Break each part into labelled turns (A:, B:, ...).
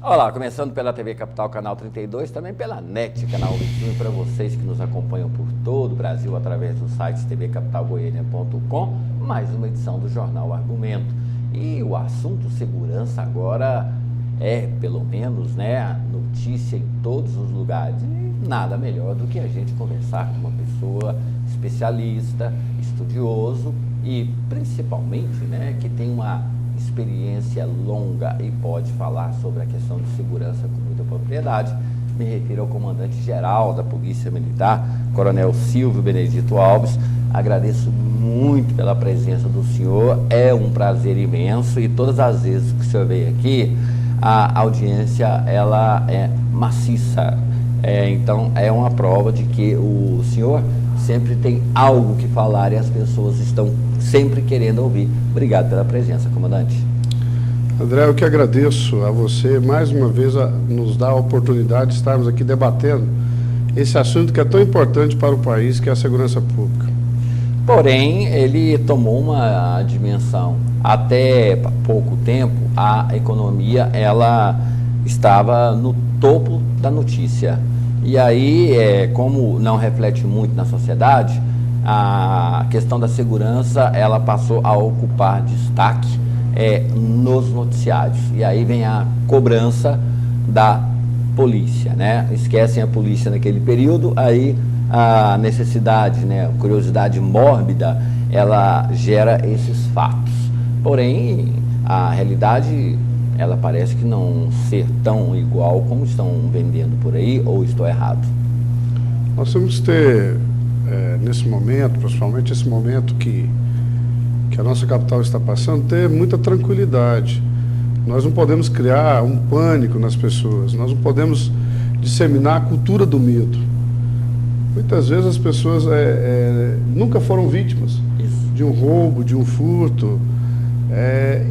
A: Olá, começando pela TV Capital, canal 32, também pela NET, canal 21, e para vocês que nos acompanham por todo o Brasil através do site tvcapitalgoiania.com, mais uma edição do Jornal Argumento. E o assunto segurança agora é, pelo menos, né, notícia em todos os lugares. E nada melhor do que a gente conversar com uma pessoa especialista, estudioso e principalmente, né, que tem uma experiência longa e pode falar sobre a questão de segurança com muita propriedade. Me refiro ao comandante-geral da Polícia Militar, Coronel Silvio Benedito Alves. Agradeço muito pela presença do senhor, é um prazer imenso, e todas as vezes que o senhor veio aqui, a audiência ela é maciça, então é uma prova de que o senhor sempre tem algo que falar e as pessoas estão sempre querendo ouvir. Obrigado pela presença, comandante.
B: André, eu que agradeço a você, mais uma vez, nos dar a oportunidade de estarmos aqui debatendo esse assunto que é tão importante para o país, que é a segurança pública.
A: Porém, ele tomou uma dimensão. Até pouco tempo, a economia ela estava no topo da notícia. E aí, como não reflete muito na sociedade, a questão da segurança ela passou a ocupar destaque nos noticiários. E aí vem a cobrança da polícia, né? Esquecem a polícia naquele período, aí a necessidade, né, a curiosidade mórbida, ela gera esses fatos. Porém, a realidade, ela parece que não ser tão igual como estão vendendo por aí, ou estou errado?
B: Nós temos que ter, nesse momento, principalmente esse momento que a nossa capital está passando, ter muita tranquilidade. Nós não podemos criar um pânico nas pessoas, nós não podemos disseminar a cultura do medo. Muitas vezes as pessoas nunca foram vítimas de um roubo, de um furto,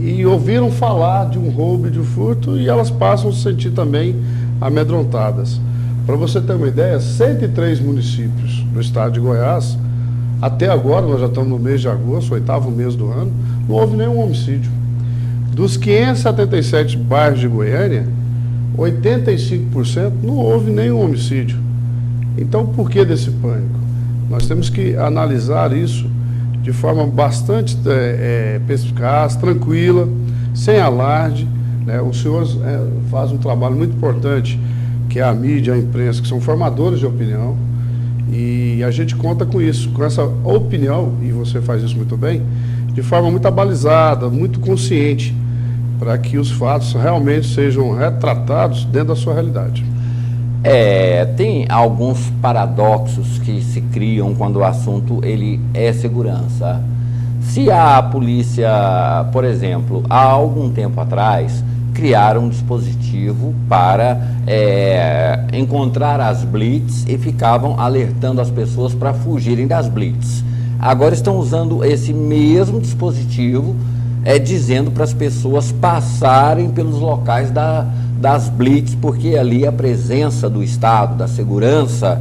B: e ouviram falar de um roubo e de um furto, e elas passam a se sentir também amedrontadas. Para você ter uma ideia, 103 municípios do estado de Goiás, até agora, nós já estamos no mês de agosto, 8º mês do ano, não houve nenhum homicídio. Dos 577 bairros de Goiânia, 85% não houve nenhum homicídio. Então, por que desse pânico? Nós temos que analisar isso de forma bastante perspicaz, tranquila, sem alarde, né? O senhor faz um trabalho muito importante, que é a mídia, a imprensa, que são formadores de opinião, e a gente conta com isso, com essa opinião, e você faz isso muito bem, de forma muito abalizada, muito consciente, para que os fatos realmente sejam retratados dentro da sua realidade.
A: Tem alguns paradoxos que se criam quando o assunto ele é segurança. Se a polícia, por exemplo, há algum tempo atrás, criaram um dispositivo para encontrar as blitz e ficavam alertando as pessoas para fugirem das blitz. Agora estão usando esse mesmo dispositivo, dizendo para as pessoas passarem pelos locais das blitz, porque ali a presença do Estado, da segurança,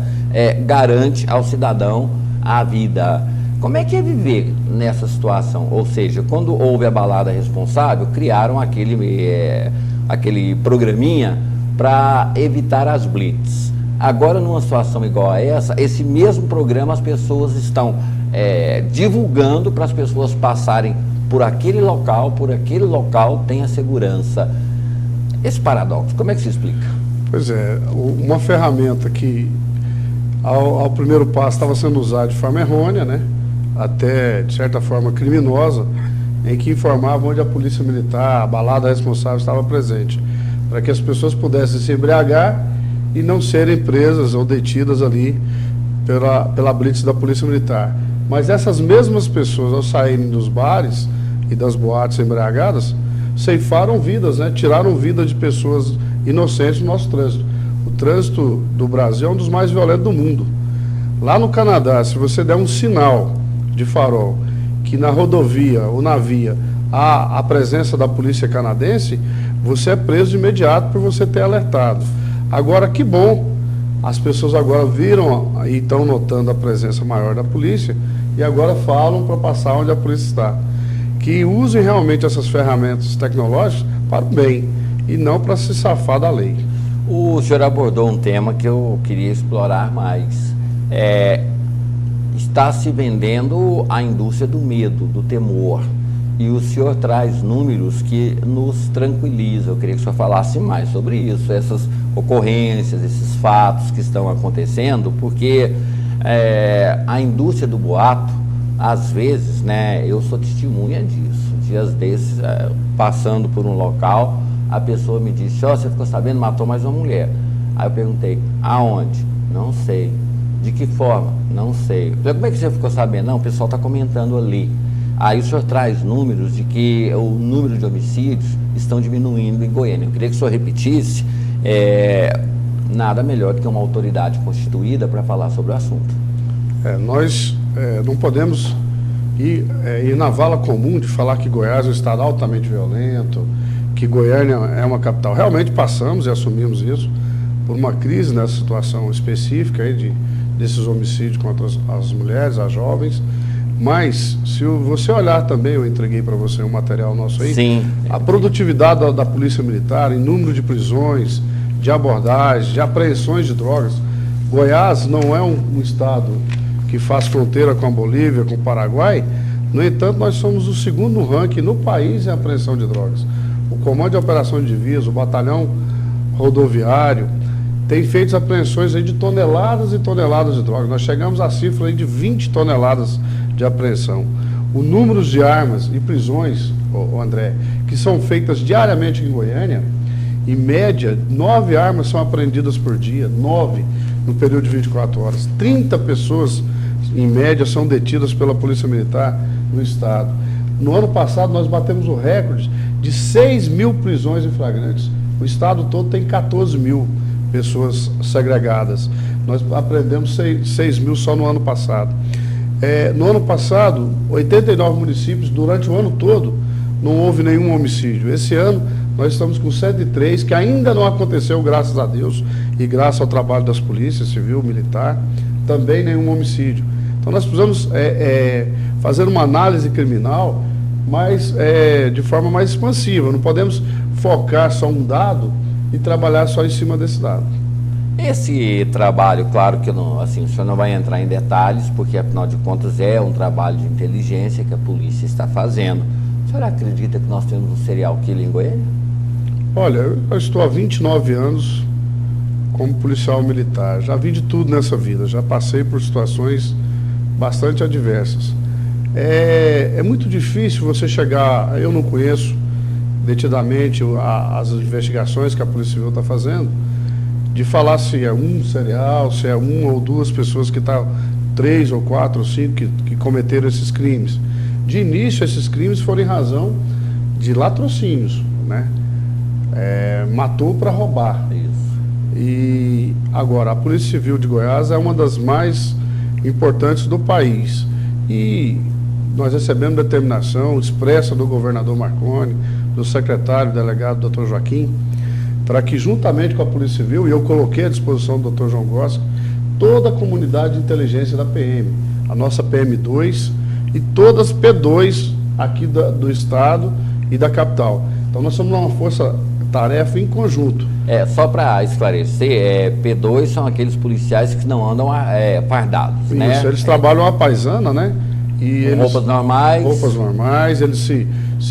A: garante ao cidadão a vida. Como é que é viver nessa situação? Ou seja, quando houve a balada responsável, criaram aquele programinha para evitar as blitz. Agora, numa situação igual a essa, esse mesmo programa as pessoas estão divulgando para as pessoas passarem por aquele local tem a segurança. Esse paradoxo, como é que se explica?
B: Pois é, uma ferramenta que ao primeiro passo estava sendo usada de forma errônea, né? Até de certa forma criminosa, em que informava onde a polícia militar, a balada responsável estava presente, para que as pessoas pudessem se embriagar e não serem presas ou detidas ali pela blitz da polícia militar. Mas essas mesmas pessoas, ao saírem dos bares e das boates embriagadas, ceifaram vidas, né? Tiraram vida de pessoas inocentes no nosso trânsito. O trânsito do Brasil é um dos mais violentos do mundo. Lá no Canadá, se você der um sinal de farol que na rodovia ou na via há a presença da polícia canadense, você é preso de imediato por você ter alertado. Agora, que bom, as pessoas agora viram e estão notando a presença maior da polícia e agora falam para passar onde a polícia está. Que usem realmente essas ferramentas tecnológicas para o bem e não para se safar da lei.
A: O senhor abordou um tema que eu queria explorar mais. Está se vendendo a indústria do medo, do temor. E o senhor traz números que nos tranquilizam. Eu queria que o senhor falasse mais sobre isso, essas ocorrências, esses fatos que estão acontecendo, porque a indústria do boato, às vezes, né, eu sou testemunha disso. Dias desses, passando por um local, a pessoa me disse: você ficou sabendo, matou mais uma mulher. Aí eu perguntei: aonde? Não sei. De que forma? Não sei. Eu falei: como é que você ficou sabendo? Não, o pessoal está comentando ali. Aí o senhor traz números de que o número de homicídios estão diminuindo em Goiânia. Eu queria que o senhor repetisse. Nada melhor do que uma autoridade constituída para falar sobre o assunto.
B: Nós não podemos ir na vala comum de falar que Goiás é um estado altamente violento, que Goiânia é uma capital. Realmente passamos e assumimos isso por uma crise nessa situação específica aí desses homicídios contra as mulheres, as jovens. Mas, se você olhar também, eu entreguei para você um material nosso aí.
A: Sim.
B: A produtividade da Polícia Militar em número de prisões, de abordagem, de apreensões de drogas. Goiás não é um estado que faz fronteira com a Bolívia, com o Paraguai. No entanto, nós somos o segundo no ranking no país em apreensão de drogas. O Comando de Operação de Divisas, o Batalhão Rodoviário, tem feito apreensões aí de toneladas e toneladas de drogas. Nós chegamos à cifra aí de 20 toneladas de apreensão. O número de armas e prisões, André, que são feitas diariamente em Goiânia, em média, 9 armas são apreendidas por dia, 9 no período de 24 horas. 30 pessoas, em média, são detidas pela Polícia Militar no estado. No ano passado, nós batemos o recorde de 6 mil prisões em flagrantes. O estado todo tem 14 mil pessoas segregadas. Nós apreendemos 6 mil só no ano passado. No ano passado, 89 municípios, durante o ano todo, não houve nenhum homicídio. Esse ano, nós estamos com 103, que ainda não aconteceu, graças a Deus, e graças ao trabalho das polícias, civil, militar, também nenhum homicídio. Então, nós precisamos fazer uma análise criminal de forma mais expansiva. Não podemos focar só um dado e trabalhar só em cima desse dado.
A: Esse trabalho, claro que o senhor não vai entrar em detalhes, porque afinal de contas é um trabalho de inteligência que a polícia está fazendo. O senhor acredita que nós temos um serial killer em Goiânia?
B: Olha, eu estou há 29 anos como policial militar. Já vi de tudo nessa vida, já passei por situações bastante adversas. É muito difícil você chegar, eu não conheço detidamente as investigações que a Polícia Civil está fazendo, de falar se é um serial, se é uma ou duas pessoas que estão, 3 ou 4 ou 5 que cometeram esses crimes. De início, esses crimes foram em razão de latrocínios, né? Matou para roubar.
A: Isso.
B: E agora, a Polícia Civil de Goiás é uma das mais importantes do país. E nós recebemos determinação expressa do governador Marconi, do secretário delegado Dr. Joaquim, para que, juntamente com a Polícia Civil, e eu coloquei à disposição do Dr. João Gosca, toda a comunidade de inteligência da PM, a nossa PM2 e todas as P2 aqui do estado e da capital. Então, nós somos uma força-tarefa em conjunto.
A: Só para esclarecer, P2 são aqueles policiais que não andam fardados,
B: Isso,
A: né?
B: eles trabalham a paisana, né? E eles,
A: roupas normais.
B: Roupas normais, eles se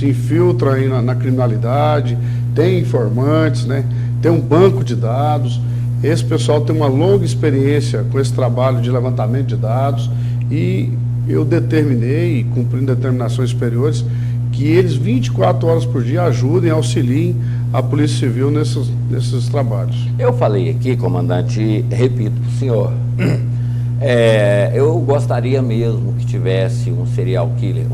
B: infiltram aí na criminalidade, tem informantes, né? Tem um banco de dados. Esse pessoal tem uma longa experiência com esse trabalho de levantamento de dados e eu determinei, cumprindo determinações superiores, que eles 24 horas por dia ajudem, auxiliem a Polícia Civil nesses trabalhos. Eu
A: falei aqui, comandante, repito para o senhor, eu gostaria mesmo que tivesse um serial killer,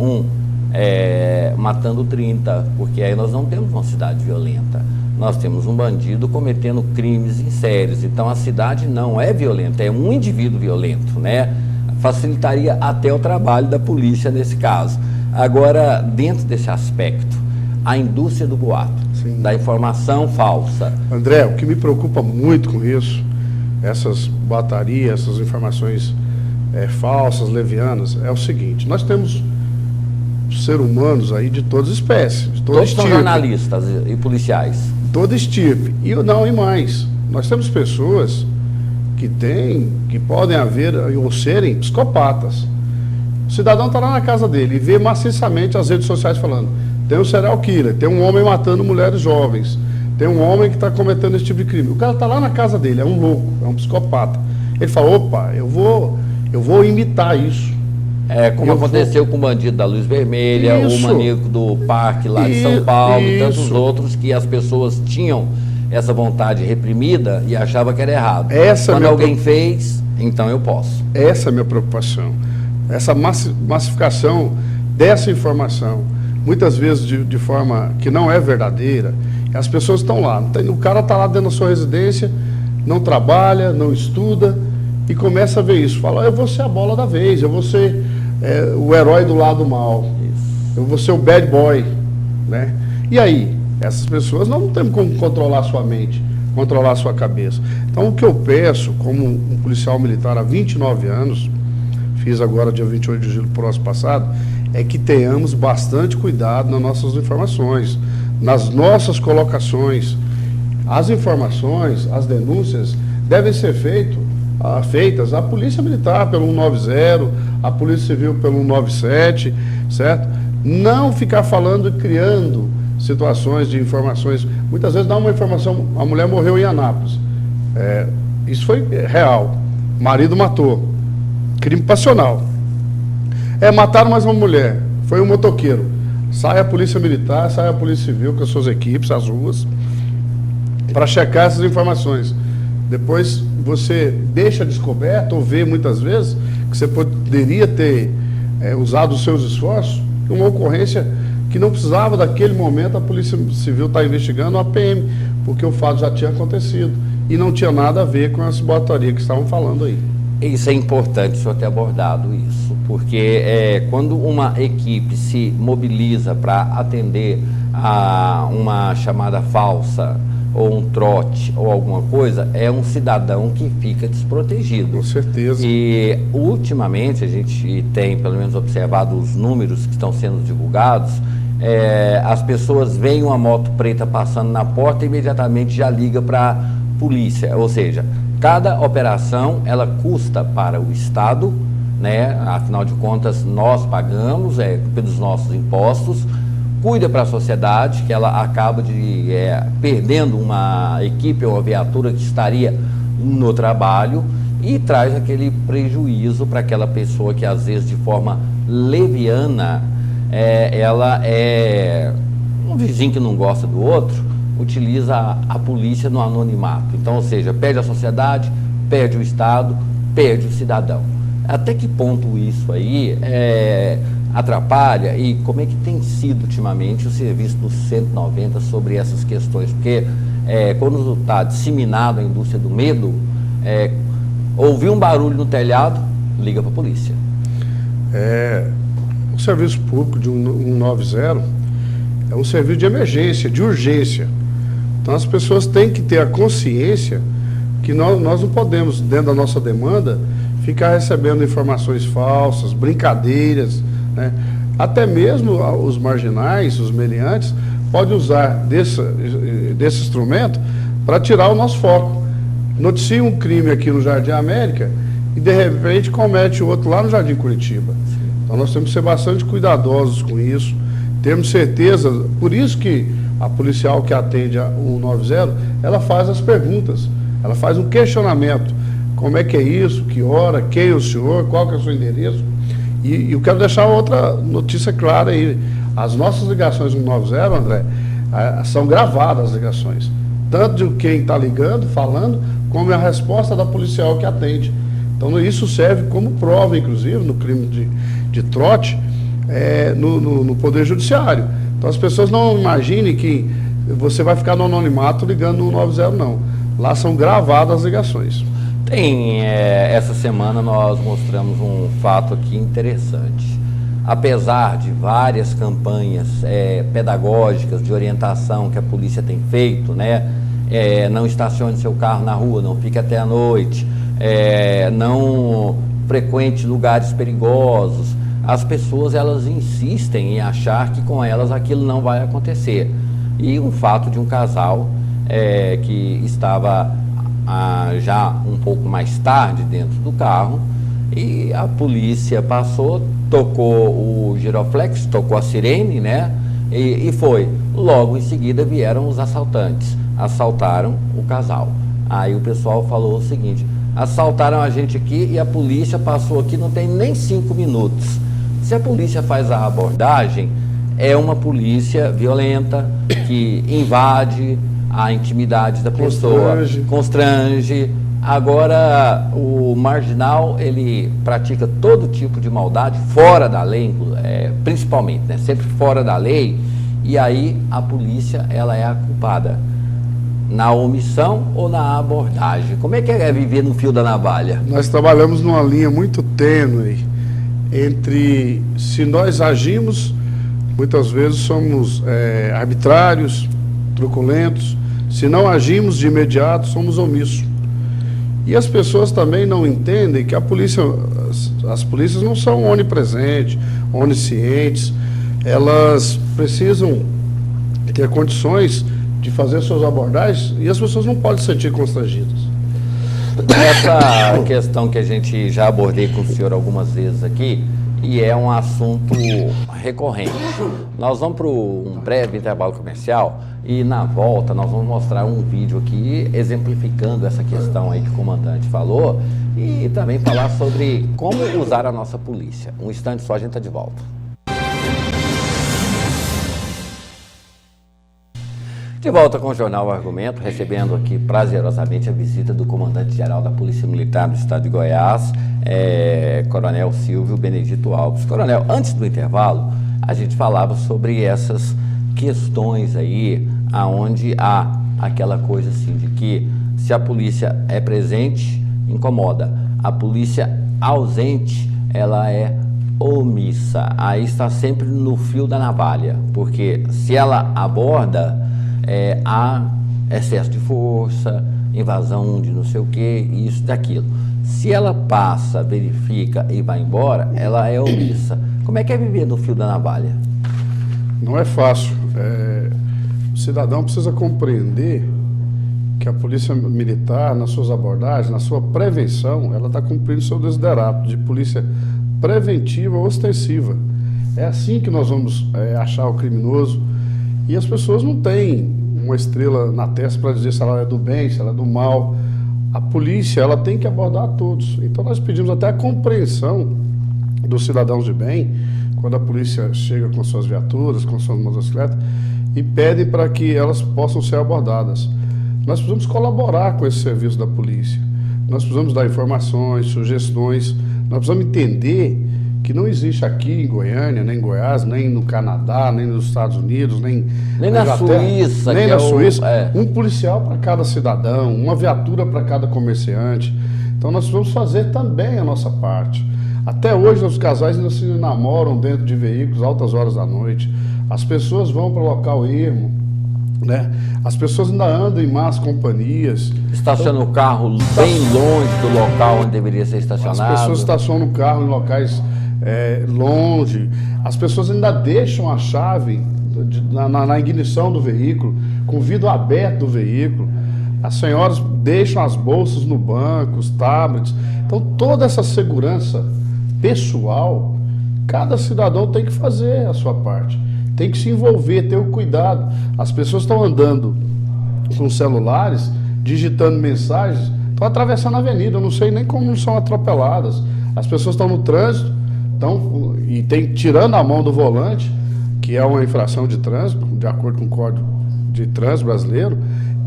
A: matando 30, porque aí nós não temos uma cidade violenta. Nós temos um bandido cometendo crimes em séries. Então a cidade não é violenta, é um indivíduo violento, né? Facilitaria até o trabalho da polícia nesse caso. Agora, dentro desse aspecto, a indústria do boato, sim, da informação falsa.
B: André, o que me preocupa muito com isso, essas boatarias, essas informações falsas, levianas, é o seguinte: nós temos seres humanos aí de todas as espécies, de toda
A: Todos são
B: estirpe.
A: jornalistas e policiais.
B: Toda estirpe. E não, e mais. Nós temos pessoas que podem haver ou serem psicopatas. O cidadão está lá na casa dele e vê maciçamente as redes sociais falando: tem um serial killer, tem um homem matando mulheres jovens, tem um homem que está cometendo esse tipo de crime. O cara está lá na casa dele, é um louco, é um psicopata. Ele fala: opa, eu vou imitar isso.
A: Como aconteceu com o bandido da Luz Vermelha,
B: Isso.
A: o maníaco do parque lá de São Paulo e tantos outros, que as pessoas tinham essa vontade reprimida e achavam que era errado. Quando alguém fez, então eu posso.
B: Essa é a minha preocupação. Essa massificação dessa informação, muitas vezes de forma que não é verdadeira. As pessoas estão lá, o cara está lá dentro da sua residência, não trabalha, não estuda, e começa a ver isso. Fala: eu vou ser a bola da vez, eu vou ser o herói do lado mal, eu vou ser o bad boy, né? E aí, essas pessoas não tem como controlar a sua mente, controlar a sua cabeça. Então, o que eu peço, como um policial militar há 29 anos, fiz agora dia 28 de julho próximo passado, é que tenhamos bastante cuidado nas nossas informações, nas nossas colocações. As informações, as denúncias devem ser feitas à Polícia Militar pelo 190, a Polícia Civil pelo 197, certo? Não ficar falando e criando situações de informações. Muitas vezes dá uma informação: a mulher morreu em Anápolis. Isso foi real. O marido matou. Crime passional. Mataram mais uma mulher. Foi um motoqueiro. Sai a Polícia Militar, sai a Polícia Civil com as suas equipes, as ruas, para checar essas informações. Depois você deixa descoberto, ou vê muitas vezes, que você poderia ter usado os seus esforços, uma ocorrência que não precisava daquele momento a Polícia Civil estar investigando, a PM, porque o fato já tinha acontecido e não tinha nada a ver com essa boataria que estavam falando aí.
A: Isso é importante o senhor ter abordado isso, porque quando uma equipe se mobiliza para atender a uma chamada falsa, ou um trote, ou alguma coisa, é um cidadão que fica desprotegido.
B: Com certeza.
A: E, ultimamente, a gente tem, pelo menos, observado os números que estão sendo divulgados, as pessoas veem uma moto preta passando na porta e imediatamente já liga para a polícia. Ou seja, cada operação, ela custa para o Estado, né? Afinal de contas, nós pagamos pelos nossos impostos, cuida para a sociedade, que ela acaba perdendo uma equipe ou uma viatura que estaria no trabalho, e traz aquele prejuízo para aquela pessoa que, às vezes, de forma leviana, ela é um vizinho que não gosta do outro, utiliza a polícia no anonimato. Então, ou seja, perde a sociedade, perde o Estado, perde o cidadão. Até que ponto isso aí atrapalha, e como é que tem sido ultimamente o serviço do 190 sobre essas questões? Porque quando está disseminado a indústria do medo, ouvir um barulho no telhado, liga para a polícia.
B: O serviço público de 190 é um serviço de emergência, de urgência. Então as pessoas têm que ter a consciência que nós não podemos, dentro da nossa demanda, ficar recebendo informações falsas, brincadeiras, né? Até mesmo os marginais, os meliantes, podem usar desse instrumento para tirar o nosso foco. Noticia um crime aqui no Jardim América e, de repente, comete outro lá no Jardim Curitiba. Então, nós temos que ser bastante cuidadosos com isso, termos certeza. Por isso que a policial que atende a 190, ela faz as perguntas, ela faz um questionamento. Como é que é isso? Que hora? Quem é o senhor? Qual que é o seu endereço? E eu quero deixar outra notícia clara aí. As nossas ligações 190, André, são gravadas as ligações. Tanto de quem está ligando, falando, como a resposta da policial que atende. Então, isso serve como prova, inclusive, no crime de trote, no Poder Judiciário. Então, as pessoas não imaginem que você vai ficar no anonimato ligando no 190, não. Lá são gravadas as ligações.
A: Essa semana nós mostramos um fato aqui interessante. Apesar de várias campanhas pedagógicas de orientação que a polícia tem feito, né? Não estacione seu carro na rua, não fique até a noite, não frequente lugares perigosos. as pessoas elas insistem em achar que com elas aquilo não vai acontecer. E um fato de um casal que estava já um pouco mais tarde dentro do carro, e a polícia passou, tocou o giroflex, tocou a sirene, né? E foi. Logo em seguida vieram os assaltantes, assaltaram o casal. Aí o pessoal falou o seguinte: assaltaram a gente aqui e a polícia passou aqui, não tem nem 5 minutos. Se a polícia faz a abordagem, é uma polícia violenta que invade a intimidade da pessoa, constrange. Agora, o marginal, ele pratica todo tipo de maldade, fora da lei, principalmente, né? Sempre fora da lei, e aí a polícia, ela é a culpada, na omissão ou na abordagem. Como é que é viver no fio da navalha?
B: Nós trabalhamos numa linha muito tênue entre, se nós agimos, muitas vezes somos arbitrários, truculentos, se não agimos de imediato, somos omissos. E as pessoas também não entendem que as polícias não são onipresentes, oniscientes, elas precisam ter condições de fazer suas abordagens e as pessoas não podem se sentir constrangidas.
A: Essa questão que a gente já abordei com o senhor algumas vezes aqui, e é um assunto recorrente. Nós vamos para um breve intervalo comercial e na volta nós vamos mostrar um vídeo aqui exemplificando essa questão aí que o comandante falou e também falar sobre como usar a nossa polícia. Um instante só, a gente está de volta. De volta com o Jornal Argumento, recebendo aqui prazerosamente a visita do comandante-geral da Polícia Militar do Estado de Goiás, Coronel Silvio Benedito Alves. Coronel, antes do intervalo, a gente falava sobre essas questões aí, aonde há aquela coisa assim de que se a polícia é presente, incomoda. A polícia ausente, ela é omissa. Aí está sempre no fio da navalha, porque se ela aborda, há excesso de força, invasão de não sei o que, isso, daquilo. Se ela passa, verifica e vai embora, ela é omissa. Como é que é viver no fio da navalha?
B: Não é fácil. O cidadão precisa compreender que a polícia militar, nas suas abordagens, na sua prevenção, ela está cumprindo seu desiderato de polícia preventiva ou ostensiva. É assim que nós vamos achar o criminoso. E as pessoas não têm uma estrela na testa para dizer se ela é do bem, se ela é do mal. A polícia, ela tem que abordar a todos. Então nós pedimos até a compreensão dos cidadãos de bem, quando a polícia chega com suas viaturas, com suas motocicletas, e pedem para que elas possam ser abordadas. Nós precisamos colaborar com esse serviço da polícia. Nós precisamos dar informações, sugestões. Nós precisamos entender que não existe aqui em Goiânia, nem em Goiás, nem no Canadá, nem nos Estados Unidos, nem
A: na Suíça,
B: nem na Suíça, um policial para cada cidadão, uma viatura para cada comerciante. Então nós vamos fazer também a nossa parte. Até hoje os casais ainda se namoram dentro de veículos altas horas da noite. As pessoas vão para o local ermo, né? As pessoas ainda andam em más companhias.
A: Estaciona o carro bem longe do local onde deveria ser estacionado.
B: As pessoas estacionam o carro em locais longe. As pessoas ainda deixam a chave na ignição do veículo, com o vidro aberto do veículo. As senhoras deixam as bolsas no banco, os tablets. Então toda essa segurança pessoal, cada cidadão tem que fazer a sua parte. Tem que se envolver, ter o cuidado. As pessoas estão andando com celulares, digitando mensagens, estão atravessando a avenida. Eu não sei nem como são atropeladas. As pessoas estão no trânsito, tirando a mão do volante, que é uma infração de trânsito, de acordo com o Código de Trânsito brasileiro,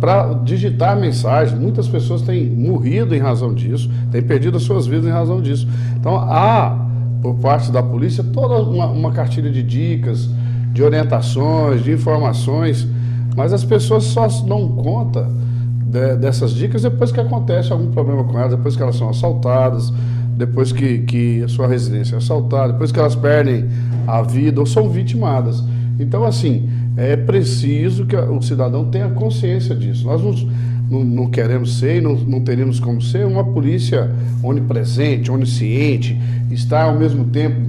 B: para digitar mensagem. Muitas pessoas têm morrido em razão disso, têm perdido as suas vidas em razão disso. Então há, por parte da polícia, toda uma cartilha de dicas, de orientações, de informações, mas as pessoas só dão conta dessas dicas depois que acontece algum problema com elas, depois que elas são assaltadas, depois que a sua residência é assaltada, depois que elas perdem a vida ou são vitimadas. Então, assim, é preciso que o cidadão tenha consciência disso. Nós não queremos ser e não teríamos como ser uma polícia onipresente, onisciente, estar ao mesmo tempo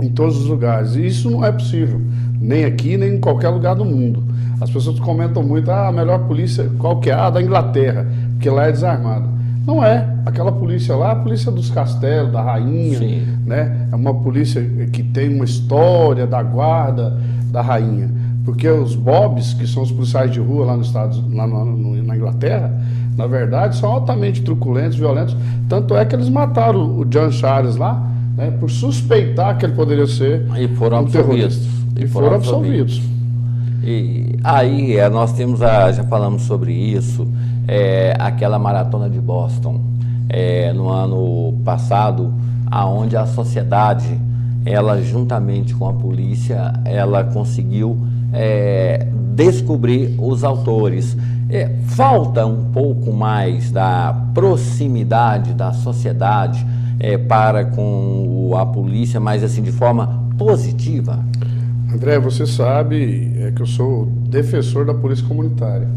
B: em todos os lugares. E isso não é possível, nem aqui, nem em qualquer lugar do mundo. As pessoas comentam muito, a melhor polícia, qual que é? A da Inglaterra, porque lá é desarmada. Não é. Aquela polícia lá é a polícia dos castelos, da rainha,
A: Sim.
B: né? É uma polícia que tem uma história da guarda da rainha. Porque os bobs, que são os policiais de rua lá nos Estados, na Inglaterra, na verdade, são altamente truculentos, violentos. Tanto é que eles mataram o John Charles lá, né, por suspeitar que ele poderia ser
A: E foram
B: um
A: absolvidos.
B: terrorista. E foram absolvidos.
A: E aí nós temos, já falamos sobre isso, aquela maratona de Boston, no ano passado, aonde a sociedade, ela juntamente com a polícia, ela conseguiu descobrir os autores. Falta um pouco mais da proximidade da sociedade para com a polícia, mas assim de forma positiva.
B: André, você sabe que eu sou defensor da polícia comunitária,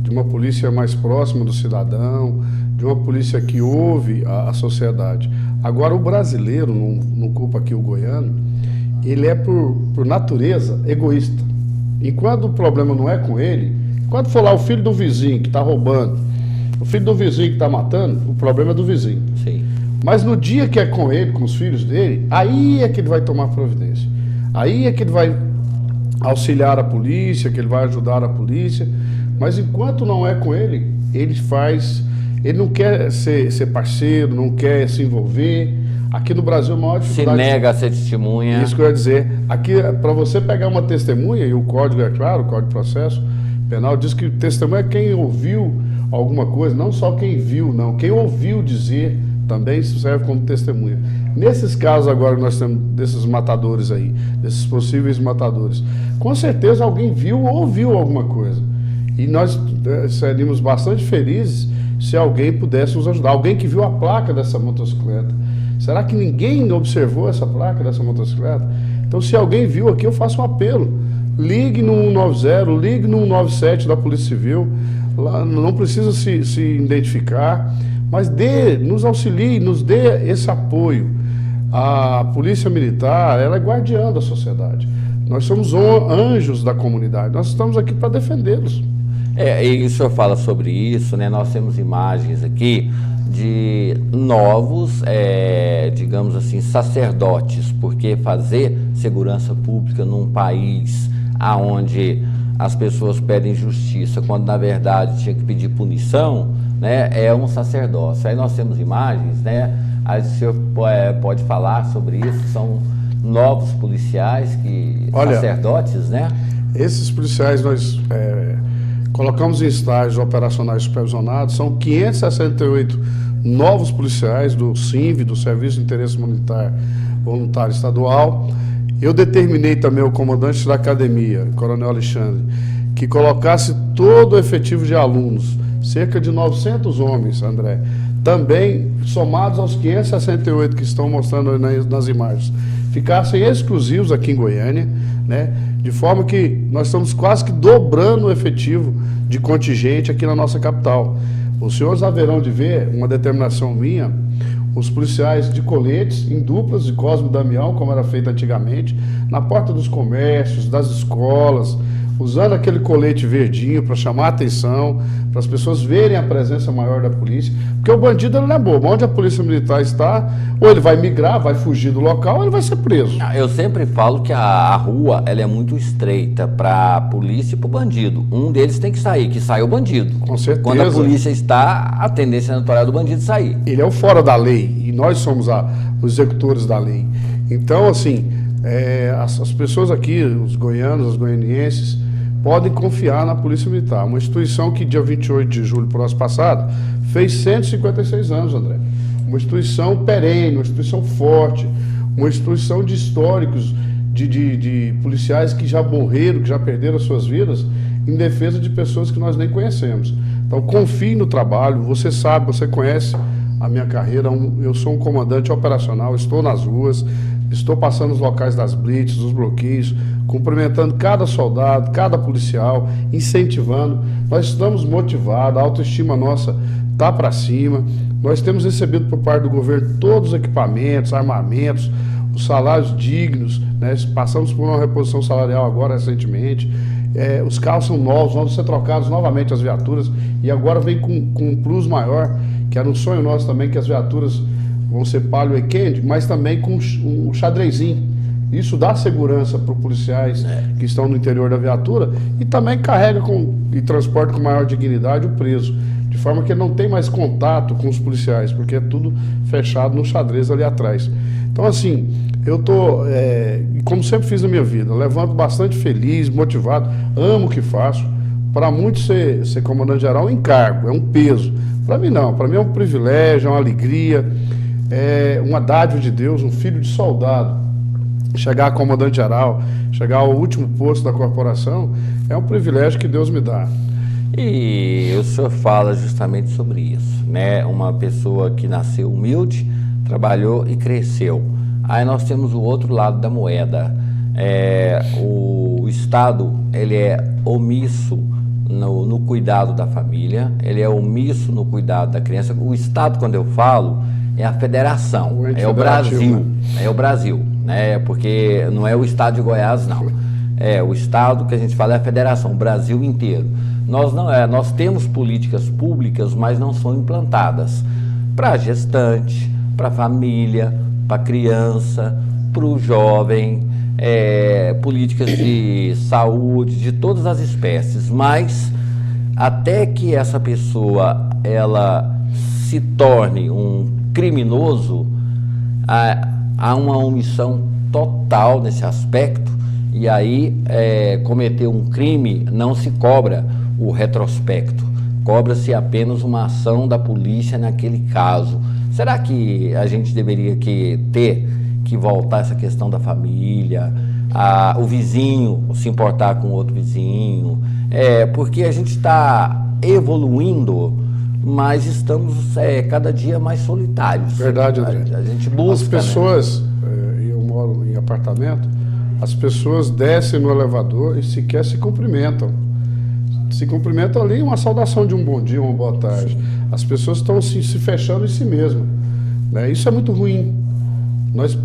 B: de uma polícia mais próxima do cidadão, de uma polícia que ouve a sociedade. Agora, o brasileiro, não culpa aqui o goiano, ele é por natureza egoísta. Enquanto o problema não é com ele, quando for lá o filho do vizinho que está roubando, o filho do vizinho que está matando, o problema é do vizinho.
A: Sim.
B: Mas no dia que é com ele, com os filhos dele, aí é que ele vai tomar providência. Aí é que ele vai auxiliar a polícia, que ele vai ajudar a polícia. Mas enquanto não é com ele, ele não quer ser parceiro, não quer se envolver. Aqui no Brasil, a maior dificuldade...
A: Se nega a ser testemunha.
B: Isso que eu ia dizer. Aqui, para você pegar uma testemunha, e o código é claro, o Código de Processo Penal diz que testemunha é quem ouviu alguma coisa, não só quem viu, não. Quem ouviu dizer também isso serve como testemunha. Nesses casos agora que nós temos desses matadores aí, desses possíveis matadores, com certeza alguém viu ou ouviu alguma coisa. E nós seríamos bastante felizes se alguém pudesse nos ajudar. Alguém que viu a placa dessa motocicleta. Será que ninguém observou essa placa dessa motocicleta? Então, se alguém viu aqui, eu faço um apelo. Ligue no 190, ligue no 197 da Polícia Civil. Lá não precisa se identificar, mas nos auxilie, nos dê esse apoio. A Polícia Militar, ela é guardiã da sociedade. Nós somos anjos da comunidade. Nós estamos aqui para defendê-los.
A: E o senhor fala sobre isso, né? Nós temos imagens aqui de novos, digamos assim, sacerdotes, porque fazer segurança pública num país onde as pessoas pedem justiça, quando na verdade tinha que pedir punição, né, é um sacerdócio. Aí nós temos imagens, né? Aí o senhor pode falar sobre isso, são novos policiais, sacerdotes, né?
B: Esses policiais nós colocamos em estágios operacionais supervisionados, são 568 novos policiais do SINV, do Serviço de Interesse Militar Voluntário Estadual. Eu determinei também o comandante da academia, Coronel Alexandre, que colocasse todo o efetivo de alunos, cerca de 900 homens, André, também somados aos 568 que estão mostrando nas imagens, ficassem exclusivos aqui em Goiânia, né? De forma que nós estamos quase que dobrando o efetivo de contingente aqui na nossa capital. Os senhores haverão de ver uma determinação minha, os policiais de coletes em duplas de Cosme e Damião, como era feito antigamente, na porta dos comércios, das escolas, usando aquele colete verdinho para chamar a atenção, para as pessoas verem a presença maior da polícia, porque o bandido ele não é bobo. Onde a polícia militar está, ou ele vai migrar, vai fugir do local, ou ele vai ser preso.
A: Eu sempre falo que a rua ela é muito estreita para a polícia e para o bandido. Um deles tem que sair, que sai o bandido.
B: Com certeza.
A: Quando a polícia está, a tendência natural do bandido sair.
B: Ele é o fora da lei, e nós somos os executores da lei. Então, assim, as pessoas aqui, os goianos, os goianienses, podem confiar na Polícia Militar. Uma instituição que, dia 28 de julho, próximo passado, fez 156 anos, André. Uma instituição perene, uma instituição forte, uma instituição de históricos, de policiais que já morreram, que já perderam as suas vidas, em defesa de pessoas que nós nem conhecemos. Então, confie no trabalho. Você sabe, você conhece a minha carreira. Eu sou um comandante operacional, estou nas ruas, estou passando os locais das blitz, dos bloqueios, cumprimentando cada soldado, cada policial, incentivando. Nós estamos motivados, a autoestima nossa está para cima. Nós temos recebido por parte do governo todos os equipamentos, armamentos, os salários dignos, né? Passamos por uma reposição salarial agora recentemente, os carros são novos, vão ser trocados novamente as viaturas, e agora vem com um plus maior, que era um sonho nosso também, que as viaturas vão ser palio e candy, mas também com um xadrezinho. Isso dá segurança para os policiais que estão no interior da viatura e também carrega e transporta com maior dignidade o preso, de forma que ele não tem mais contato com os policiais, porque é tudo fechado no xadrez ali atrás. Então, assim, eu estou, como sempre fiz na minha vida, levanto bastante feliz, motivado, amo o que faço. Para muitos ser comandante-geral é um encargo, é um peso. Para mim não, para mim é um privilégio, é uma alegria, é uma dádiva de Deus, um filho de soldado. Chegar a comandante-geral, chegar ao último posto da corporação, é um privilégio que Deus me dá.
A: E o senhor fala justamente sobre isso, né? Uma pessoa que nasceu humilde, trabalhou e cresceu. Aí nós temos o outro lado da moeda. O Estado, ele é omisso no cuidado da família, ele é omisso no cuidado da criança. O Estado, quando eu falo, é a federação, é o Brasil, é o Brasil, né? Porque não é o Estado de Goiás, não. O Estado que a gente fala é a federação, o Brasil inteiro. Nós temos políticas públicas, mas não são implantadas para gestante, para família, para criança, para o jovem, políticas de saúde, de todas as espécies, mas até que essa pessoa ela se torne um criminoso, há uma omissão total nesse aspecto, e aí cometer um crime não se cobra o retrospecto, cobra-se apenas uma ação da polícia naquele caso. Será que a gente deveria ter que voltar essa questão da família, o vizinho se importar com outro vizinho? Porque a gente está evoluindo, mas estamos cada dia mais solitários.
B: Verdade, André.
A: A gente busca,
B: as pessoas, eu moro em apartamento, as pessoas descem no elevador e sequer se cumprimentam. Se cumprimentam ali, uma saudação de um bom dia, uma boa tarde. Sim. As pessoas estão se fechando em si mesmas, né? Isso é muito ruim.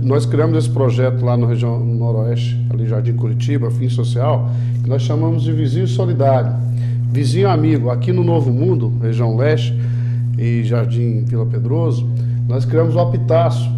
B: Nós criamos esse projeto lá na região noroeste, ali Jardim Curitiba, Fim Social, que nós chamamos de Vizinho Solidário. Vizinho amigo. Aqui no Novo Mundo, região leste e Jardim Vila Pedroso, nós criamos o apitaço,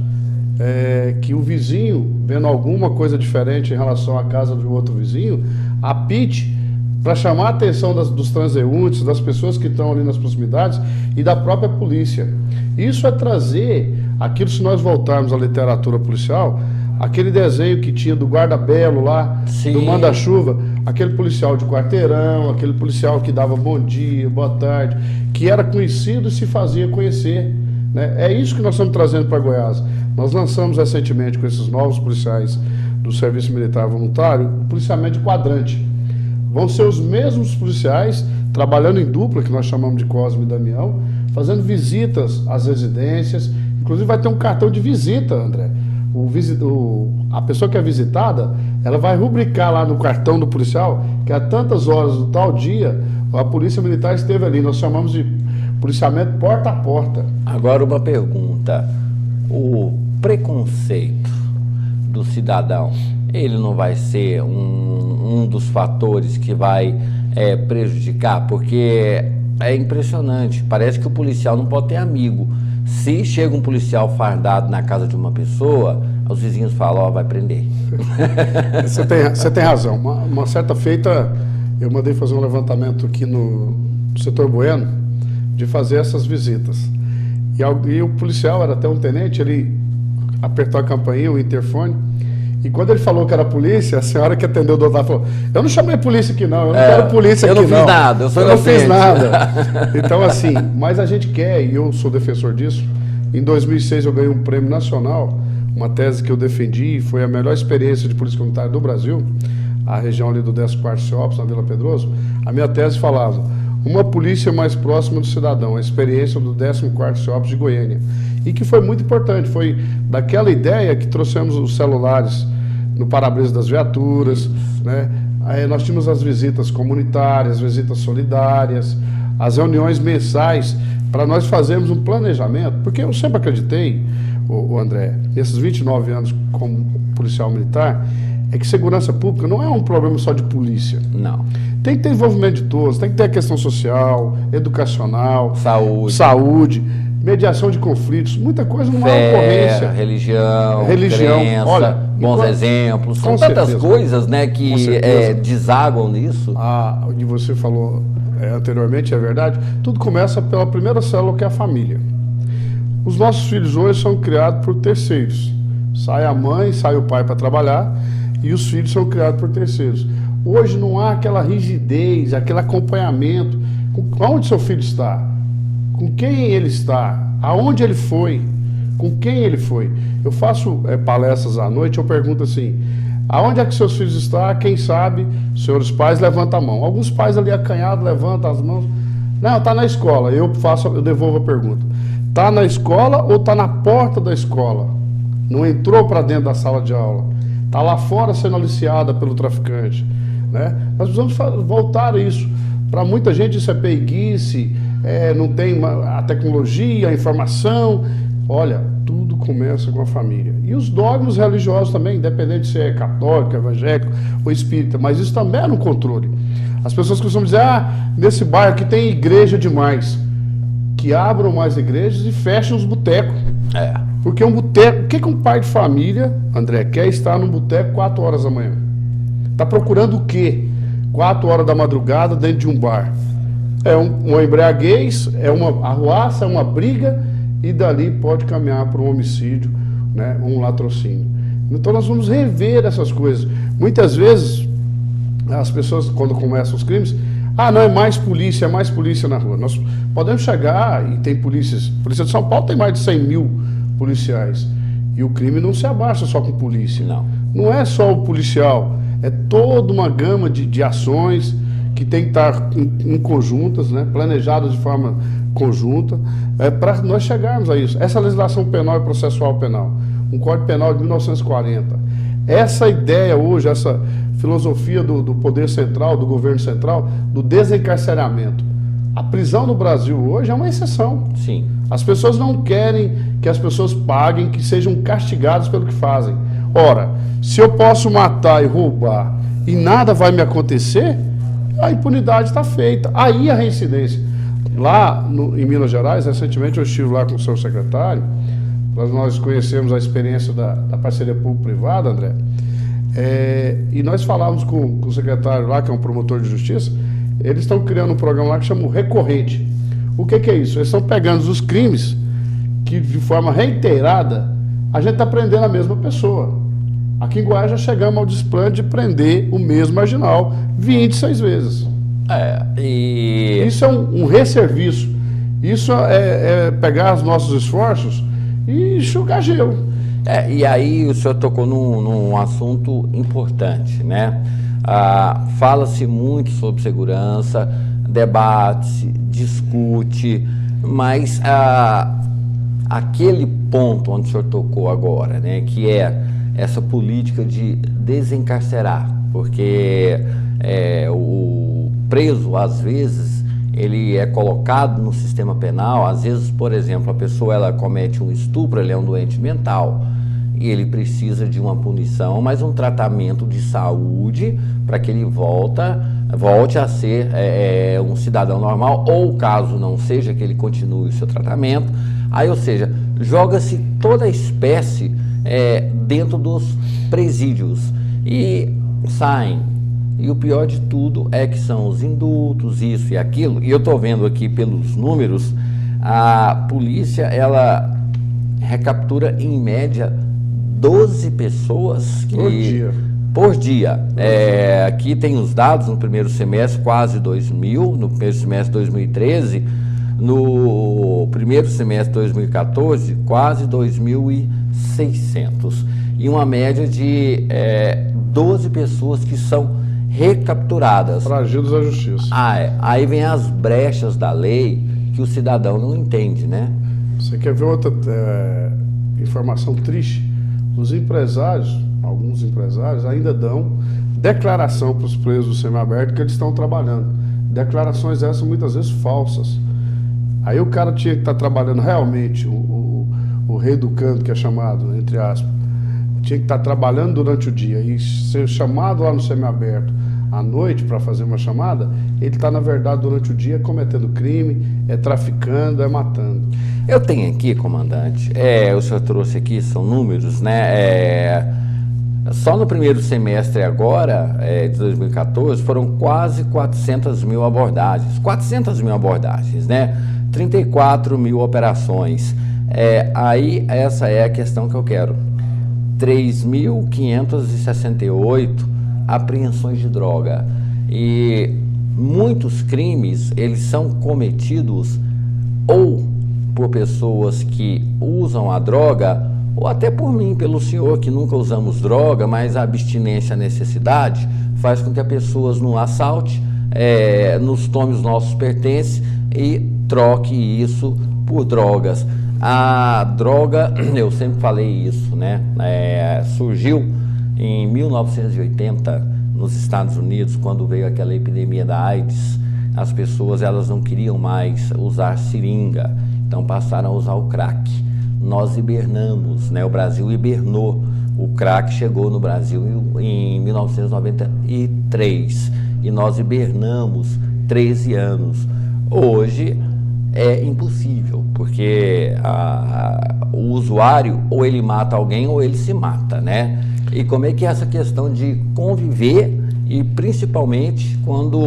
B: que o vizinho, vendo alguma coisa diferente em relação à casa do outro vizinho, apite para chamar a atenção dos transeuntes, das pessoas que estão ali nas proximidades e da própria polícia. Isso é trazer aquilo, se nós voltarmos à literatura policial, aquele desenho que tinha do guarda-belo lá, sim, do manda-chuva, aquele policial de quarteirão, aquele policial que dava bom dia, boa tarde, que era conhecido e se fazia conhecer, né? É isso que nós estamos trazendo para Goiás. Nós lançamos recentemente com esses novos policiais do Serviço Militar Voluntário o policiamento de quadrante. Vão ser os mesmos policiais trabalhando em dupla, que nós chamamos de Cosme e Damião, fazendo visitas às residências. Inclusive vai ter um cartão de visita, André. A pessoa que é visitada, ela vai rubricar lá no cartão do policial que a tantas horas do tal dia a polícia militar esteve ali. Nós chamamos de policiamento porta a porta.
A: Agora uma pergunta. O preconceito do cidadão, ele não vai ser um dos fatores que vai prejudicar? Porque é impressionante, parece que o policial não pode ter amigo. Se chega um policial fardado na casa de uma pessoa, os vizinhos falam, vai prender.
B: Você tem razão. Uma certa feita, eu mandei fazer um levantamento aqui no setor Bueno, de fazer essas visitas. E o policial, era até um tenente, ele apertou a campainha, o interfone, e quando ele falou que era polícia, a senhora que atendeu do outro lado falou, eu não chamei polícia aqui não, eu não quero polícia aqui não.
A: Eu não fiz nada, eu
B: não fiz nada. Então assim, mas a gente quer, e eu sou defensor disso. Em 2006 eu ganhei um prêmio nacional, uma tese que eu defendi, foi a melhor experiência de polícia comunitária do Brasil, a região ali do 14º CEOPS, na Vila Pedroso. A minha tese falava, uma polícia mais próxima do cidadão, a experiência do 14º CEOPS de Goiânia. E que foi muito importante, foi daquela ideia que trouxemos os celulares no para-brisa das viaturas, né? Aí nós tínhamos as visitas comunitárias, visitas solidárias, as reuniões mensais, para nós fazermos um planejamento, porque eu sempre acreditei, o André, nesses 29 anos como policial militar, é que segurança pública não é um problema só de polícia.
A: Não.
B: Tem que ter envolvimento de todos, tem que ter a questão social, educacional, saúde, mediação de conflitos, muita coisa não é ocorrência.
A: Religião, crença,
B: olha,
A: bons exemplos, são
B: certeza,
A: tantas coisas, né, que desaguam nisso.
B: O que você falou anteriormente é verdade, tudo começa pela primeira célula, que é a família. Os nossos filhos hoje são criados por terceiros. Sai a mãe, sai o pai para trabalhar e os filhos são criados por terceiros. Hoje não há aquela rigidez, aquele acompanhamento. Onde seu filho está? Com quem ele está? Aonde ele foi? Com quem ele foi? Eu faço palestras à noite, eu pergunto assim, aonde é que seus filhos estão? Quem sabe? Senhores pais, levanta a mão. Alguns pais ali acanhados levantam as mãos. Não, está na escola. Eu devolvo a pergunta. Está na escola ou está na porta da escola? Não entrou para dentro da sala de aula. Está lá fora sendo aliciada pelo traficante. Né? Nós precisamos voltar a isso. Para muita gente isso é preguiça, não tem a tecnologia, a informação. Olha, tudo começa com a família. E os dogmas religiosos também, independente se é católico, evangélico ou espírita, mas isso também é no controle. As pessoas costumam dizer, nesse bairro aqui tem igreja demais. Que abram mais igrejas e fechem os botecos. Porque um boteco, o que um pai de família, André, quer estar num boteco 4 horas da manhã? Está procurando o quê? 4 horas da madrugada dentro de um bar. É uma embriaguez, é uma arruaça, é uma briga, e dali pode caminhar para um homicídio, né, um latrocínio. Então nós vamos rever essas coisas. Muitas vezes, as pessoas, quando começam os crimes, não, é mais polícia na rua. Nós podemos chegar, e tem polícias, a Polícia de São Paulo tem mais de 100 mil policiais, e o crime não se abaixa só com polícia. Não é só o policial, é toda uma gama de ações que tem que estar em conjuntas, né, planejadas de forma conjunta, para nós chegarmos a isso. Essa legislação penal e processual penal, um Código Penal de 1940, essa ideia hoje, essa filosofia do poder central, do governo central, do desencarceramento. A prisão no Brasil hoje é uma exceção.
A: Sim.
B: As pessoas não querem que as pessoas paguem, que sejam castigadas pelo que fazem. Ora, se eu posso matar e roubar e nada vai me acontecer, a impunidade está feita. Aí a reincidência. Lá em Minas Gerais, recentemente eu estive lá com o seu secretário, nós conhecemos a experiência da parceria público-privada, André, e nós falávamos com o secretário lá, que é um promotor de justiça. Eles estão criando um programa lá que chama o Recorrente. O que é isso? Eles estão pegando os crimes que, de forma reiterada, a gente está prendendo a mesma pessoa. Aqui em Goiás já chegamos ao desplante de prender o mesmo marginal 26 vezes. Isso é um resserviço. Isso é pegar os nossos esforços e enxugar gelo.
A: E aí o senhor tocou num assunto importante, né? Fala-se muito sobre segurança, debate-se, discute, mas aquele ponto onde o senhor tocou agora, né, que é essa política de desencarcerar, porque o preso, às vezes, ele é colocado no sistema penal, às vezes, por exemplo, a pessoa ela comete um estupro, ele é um doente mental, e ele precisa de uma punição, mas um tratamento de saúde para que ele volte a ser um cidadão normal, ou caso não seja, que ele continue o seu tratamento. Aí, ou seja, joga-se toda a espécie dentro dos presídios e saem. E o pior de tudo é que são os indultos, isso e aquilo. E eu estou vendo aqui pelos números, a polícia, ela recaptura em média 12 pessoas por dia. Aqui tem os dados no primeiro semestre, quase 2.000, no primeiro semestre de 2013, no primeiro semestre de 2014, quase 2.600. E uma média de 12 pessoas que são recapturadas.
B: Trazidos à justiça.
A: Aí vem as brechas da lei que o cidadão não entende, né?
B: Você quer ver outra informação triste? Os empresários, alguns empresários, ainda dão declaração para os presos do semiaberto que eles estão trabalhando. Declarações essas muitas vezes falsas. Aí o cara tinha que estar trabalhando realmente o o reeducando, que é chamado, entre aspas, tinha que estar trabalhando durante o dia e ser chamado lá no semiaberto à noite para fazer uma chamada, ele está, na verdade, durante o dia cometendo crime, traficando, matando.
A: Eu tenho aqui, comandante, o senhor trouxe aqui, são números, né? Só no primeiro semestre agora, de 2014, foram quase 400 mil abordagens. 400 mil abordagens, né? 34 mil operações. Aí, essa é a questão que eu quero. 3.568 apreensões de droga. E muitos crimes, eles são cometidos ou por pessoas que usam a droga, ou até por mim, pelo senhor, que nunca usamos droga, mas a abstinência, a necessidade, faz com que a pessoa nos assalte, nos tome os nossos pertences e troque isso por drogas. A droga, eu sempre falei isso, né? Surgiu em 1980 nos Estados Unidos, quando veio aquela epidemia da AIDS. As pessoas, elas não queriam mais usar seringa, então passaram a usar o crack. Nós hibernamos, né? O Brasil hibernou. O crack chegou no Brasil em 1993 e nós hibernamos 13 anos. Hoje é impossível, porque o usuário ou ele mata alguém ou ele se mata, né? E como é que é essa questão de conviver, e principalmente quando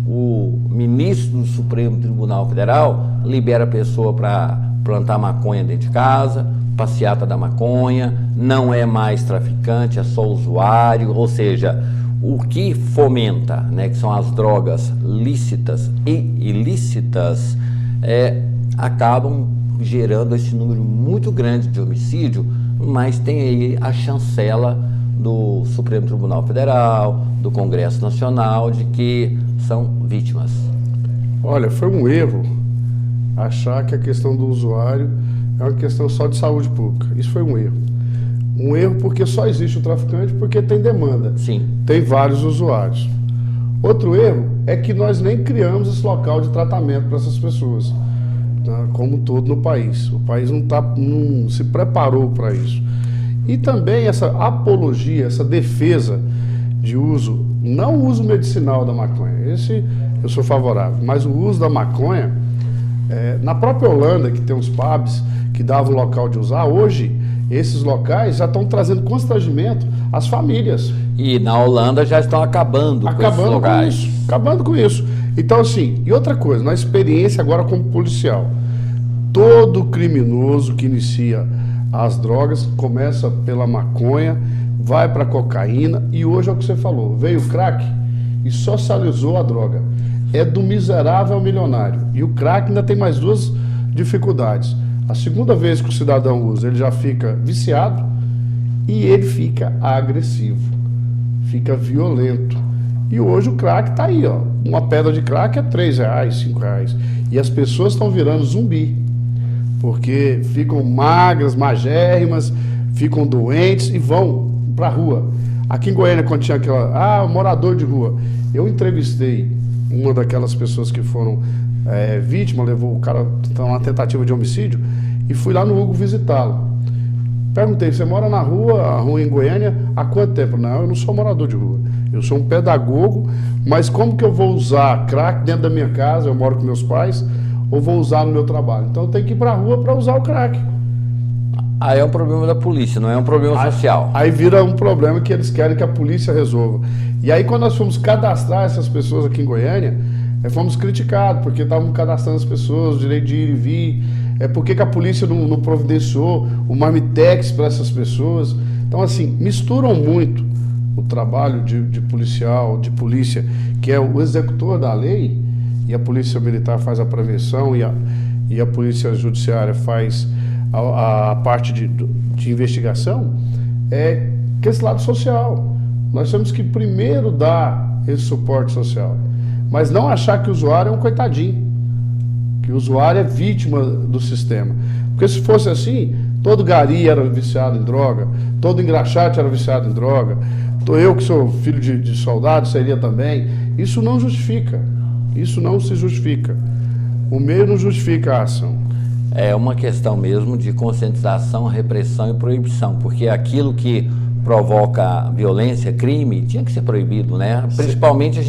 A: o ministro do Supremo Tribunal Federal libera a pessoa para plantar maconha dentro de casa, passeata da maconha, não é mais traficante, é só usuário, ou seja, o que fomenta, né, que são as drogas lícitas e ilícitas, acabam gerando esse número muito grande de homicídio, mas tem aí a chancela do Supremo Tribunal Federal, do Congresso Nacional, de que são vítimas.
B: Olha, foi um erro achar que a questão do usuário é uma questão só de saúde pública. Isso foi um erro. Um erro porque só existe o traficante porque tem demanda.
A: Sim.
B: Tem vários usuários. Outro erro é que nós nem criamos esse local de tratamento para essas pessoas, tá? Como todo no país. O país não se preparou para isso. E também essa apologia, essa defesa de uso, não o uso medicinal da maconha, esse eu sou favorável, mas o uso da maconha, na própria Holanda, que tem uns pubs que davam local de usar, hoje esses locais já estão trazendo constrangimento às famílias.
A: E na Holanda já estão acabando com esses locais.
B: Acabando com isso. Então, assim, e outra coisa, na experiência agora como policial, todo criminoso que inicia as drogas começa pela maconha, vai para cocaína e hoje é o que você falou, veio o crack e socializou a droga. É do miserável ao milionário. E o crack ainda tem mais duas dificuldades. A segunda vez que o cidadão usa, ele já fica viciado e ele fica agressivo, fica violento. E hoje o crack está aí, ó. Uma pedra de crack é R$3, R$5. E as pessoas estão virando zumbi, porque ficam magras, magérrimas, ficam doentes e vão para a rua. Aqui em Goiânia, quando tinha aquela... morador de rua. Eu entrevistei uma daquelas pessoas que foram vítima, levou o cara a uma tentativa de homicídio, e fui lá no Hugo visitá-lo. Perguntei, você mora na rua em Goiânia, há quanto tempo? Não, eu não sou morador de rua. Eu sou um pedagogo, mas como que eu vou usar crack dentro da minha casa, eu moro com meus pais, ou vou usar no meu trabalho? Então eu tenho que ir para a rua para usar o crack.
A: Aí é um problema da polícia, não é um problema social.
B: Aí vira um problema que eles querem que a polícia resolva. E aí quando nós fomos cadastrar essas pessoas aqui em Goiânia, fomos criticados, porque estavam cadastrando as pessoas, o direito de ir e vir. Por que a polícia não providenciou o marmitex para essas pessoas? Então, assim, misturam muito o trabalho de policial, de polícia, que é o executor da lei, e a polícia militar faz a prevenção, e a polícia judiciária faz a parte de investigação, que esse lado social. Nós temos que primeiro dar esse suporte social, mas não achar que o usuário é um coitadinho, que o usuário é vítima do sistema. Porque se fosse assim, todo gari era viciado em droga, todo engraxate era viciado em droga, eu que sou filho de soldado seria também. Isso não justifica, isso não se justifica. O meio não justifica a ação.
A: É uma questão mesmo de conscientização, repressão e proibição, porque aquilo que provoca violência, crime, tinha que ser proibido, né? Principalmente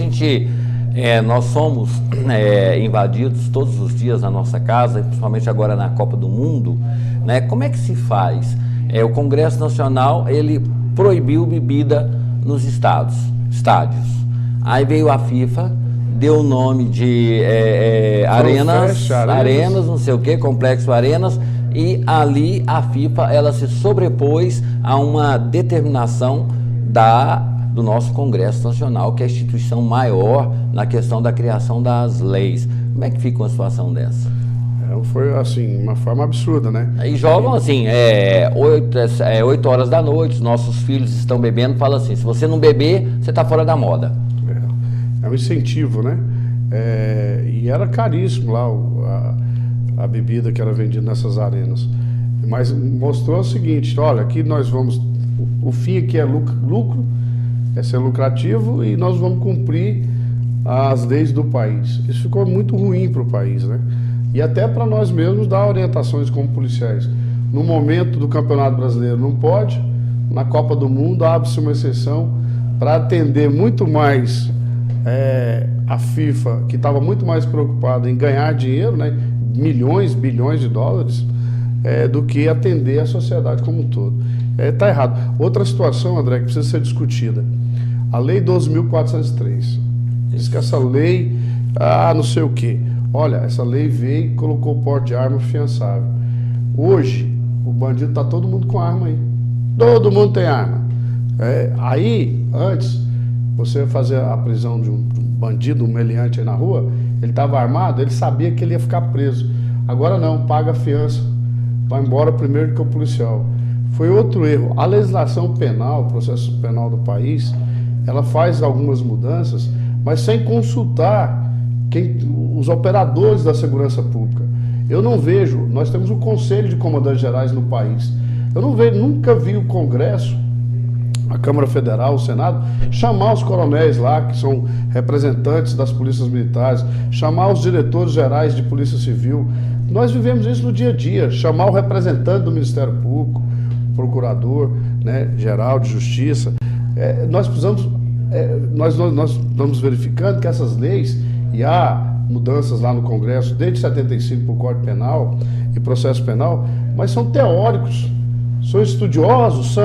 A: nós somos invadidos todos os dias na nossa casa, principalmente agora na Copa do Mundo, né? Como é que se faz? O Congresso Nacional, ele proibiu bebida nos estádios. Aí veio a FIFA, deu o nome de Arenas, não sei o que, Complexo Arenas, e ali a FIFA, ela se sobrepôs a uma determinação do nosso Congresso Nacional, que é a instituição maior na questão da criação das leis. Como é que fica uma situação dessa?
B: Foi assim, uma forma absurda, né?
A: E jogam assim, 8 horas da noite, os nossos filhos estão bebendo, falam assim, se você não beber, você está fora da moda.
B: É um incentivo, né? E era caríssimo lá a bebida que era vendida nessas arenas. Mas mostrou o seguinte, olha, aqui nós vamos, o fim aqui é lucro, é ser lucrativo e nós vamos cumprir as leis do país. Isso ficou muito ruim para o país, né? E até para nós mesmos dar orientações como policiais. No momento do Campeonato Brasileiro não pode, na Copa do Mundo abre-se uma exceção para atender muito mais a FIFA, que estava muito mais preocupada em ganhar dinheiro, né, milhões, bilhões de dólares, do que atender a sociedade como um todo. Está errado. Outra situação, André, que precisa ser discutida. A Lei 12.403. Diz que essa lei, não sei o quê. Olha, essa lei veio e colocou o porte de arma afiançável. Hoje, o bandido está todo mundo com arma aí. Todo mundo tem arma. Aí, antes, você fazer a prisão de um bandido, um meliante aí na rua, ele estava armado, ele sabia que ele ia ficar preso. Agora não, paga a fiança, vai embora primeiro do que o policial. Foi outro erro. A legislação penal, o processo penal do país, ela faz algumas mudanças, mas sem consultar os operadores da segurança pública. Eu não vejo, nós temos o Conselho de Comandantes Gerais no país. Eu não vejo, nunca vi o Congresso, a Câmara Federal, o Senado, chamar os coronéis lá, que são representantes das polícias militares, chamar os diretores gerais de Polícia Civil. Nós vivemos isso no dia a dia, chamar o representante do Ministério Público, o procurador, né, geral de Justiça. Nós precisamos, nós estamos verificando que essas leis, e há mudanças lá no Congresso, desde 75 para o Código Penal e Processo Penal, mas são teóricos, são estudiosos,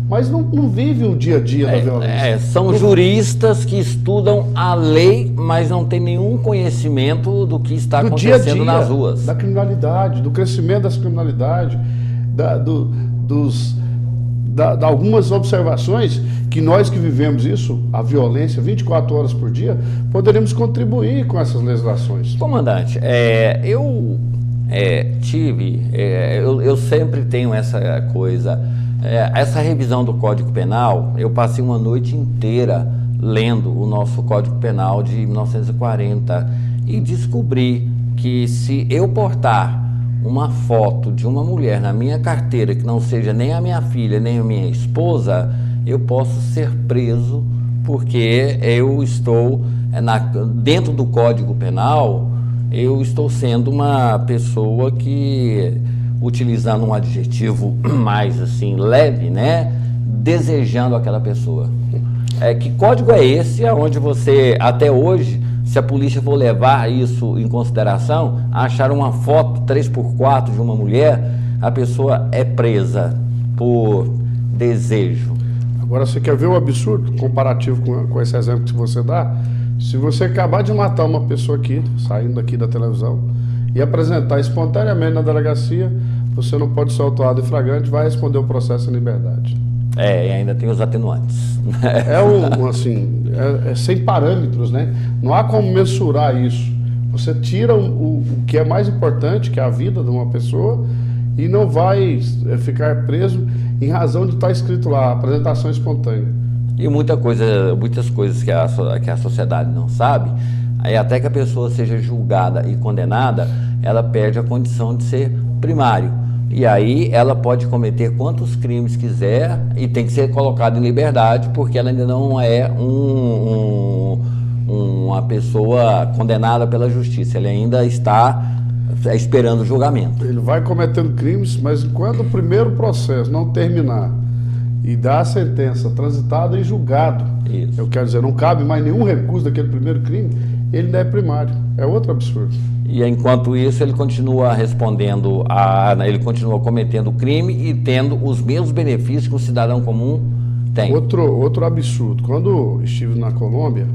B: mas não vivem o dia a dia da violência.
A: São juristas que estudam a lei, mas não têm nenhum conhecimento do que está acontecendo dia a dia, nas ruas.
B: Da criminalidade, do crescimento dessa criminalidade, algumas observações que nós que vivemos isso, a violência 24 horas por dia, poderíamos contribuir com essas legislações.
A: Comandante, eu sempre tenho essa coisa, essa revisão do Código Penal, eu passei uma noite inteira lendo o nosso Código Penal de 1940 e descobri que se eu portar uma foto de uma mulher na minha carteira que não seja nem a minha filha, nem a minha esposa, eu posso ser preso porque eu estou, dentro do Código Penal, eu estou sendo uma pessoa que, utilizando um adjetivo mais assim, leve, né, desejando aquela pessoa. Que código é esse, onde você, até hoje, se a polícia for levar isso em consideração, achar uma foto 3x4 de uma mulher, a pessoa é presa por desejo.
B: Agora, você quer ver o absurdo comparativo com esse exemplo que você dá? Se você acabar de matar uma pessoa aqui, saindo aqui da televisão, e apresentar espontaneamente na delegacia, você não pode ser autuado em flagrante, vai responder o processo em liberdade.
A: E ainda tem os atenuantes.
B: Sem parâmetros, né? Não há como mensurar isso. Você tira o que é mais importante, que é a vida de uma pessoa, e não vai ficar preso em razão de estar escrito lá, apresentação espontânea.
A: E muitas coisas que a sociedade não sabe, aí até que a pessoa seja julgada e condenada, ela perde a condição de ser primário. E aí ela pode cometer quantos crimes quiser e tem que ser colocada em liberdade, porque ela ainda não é uma pessoa condenada pela justiça, ela ainda está esperando o julgamento.
B: Ele vai cometendo crimes, mas enquanto o primeiro processo não terminar e dar a sentença transitada em julgado,
A: Isso.
B: eu quero dizer, não cabe mais nenhum recurso daquele primeiro crime, ele não é primário. É outro absurdo.
A: E enquanto isso, ele continua respondendo, ele continua cometendo crime e tendo os mesmos benefícios que um cidadão comum tem.
B: Outro absurdo. Quando estive na Colômbia,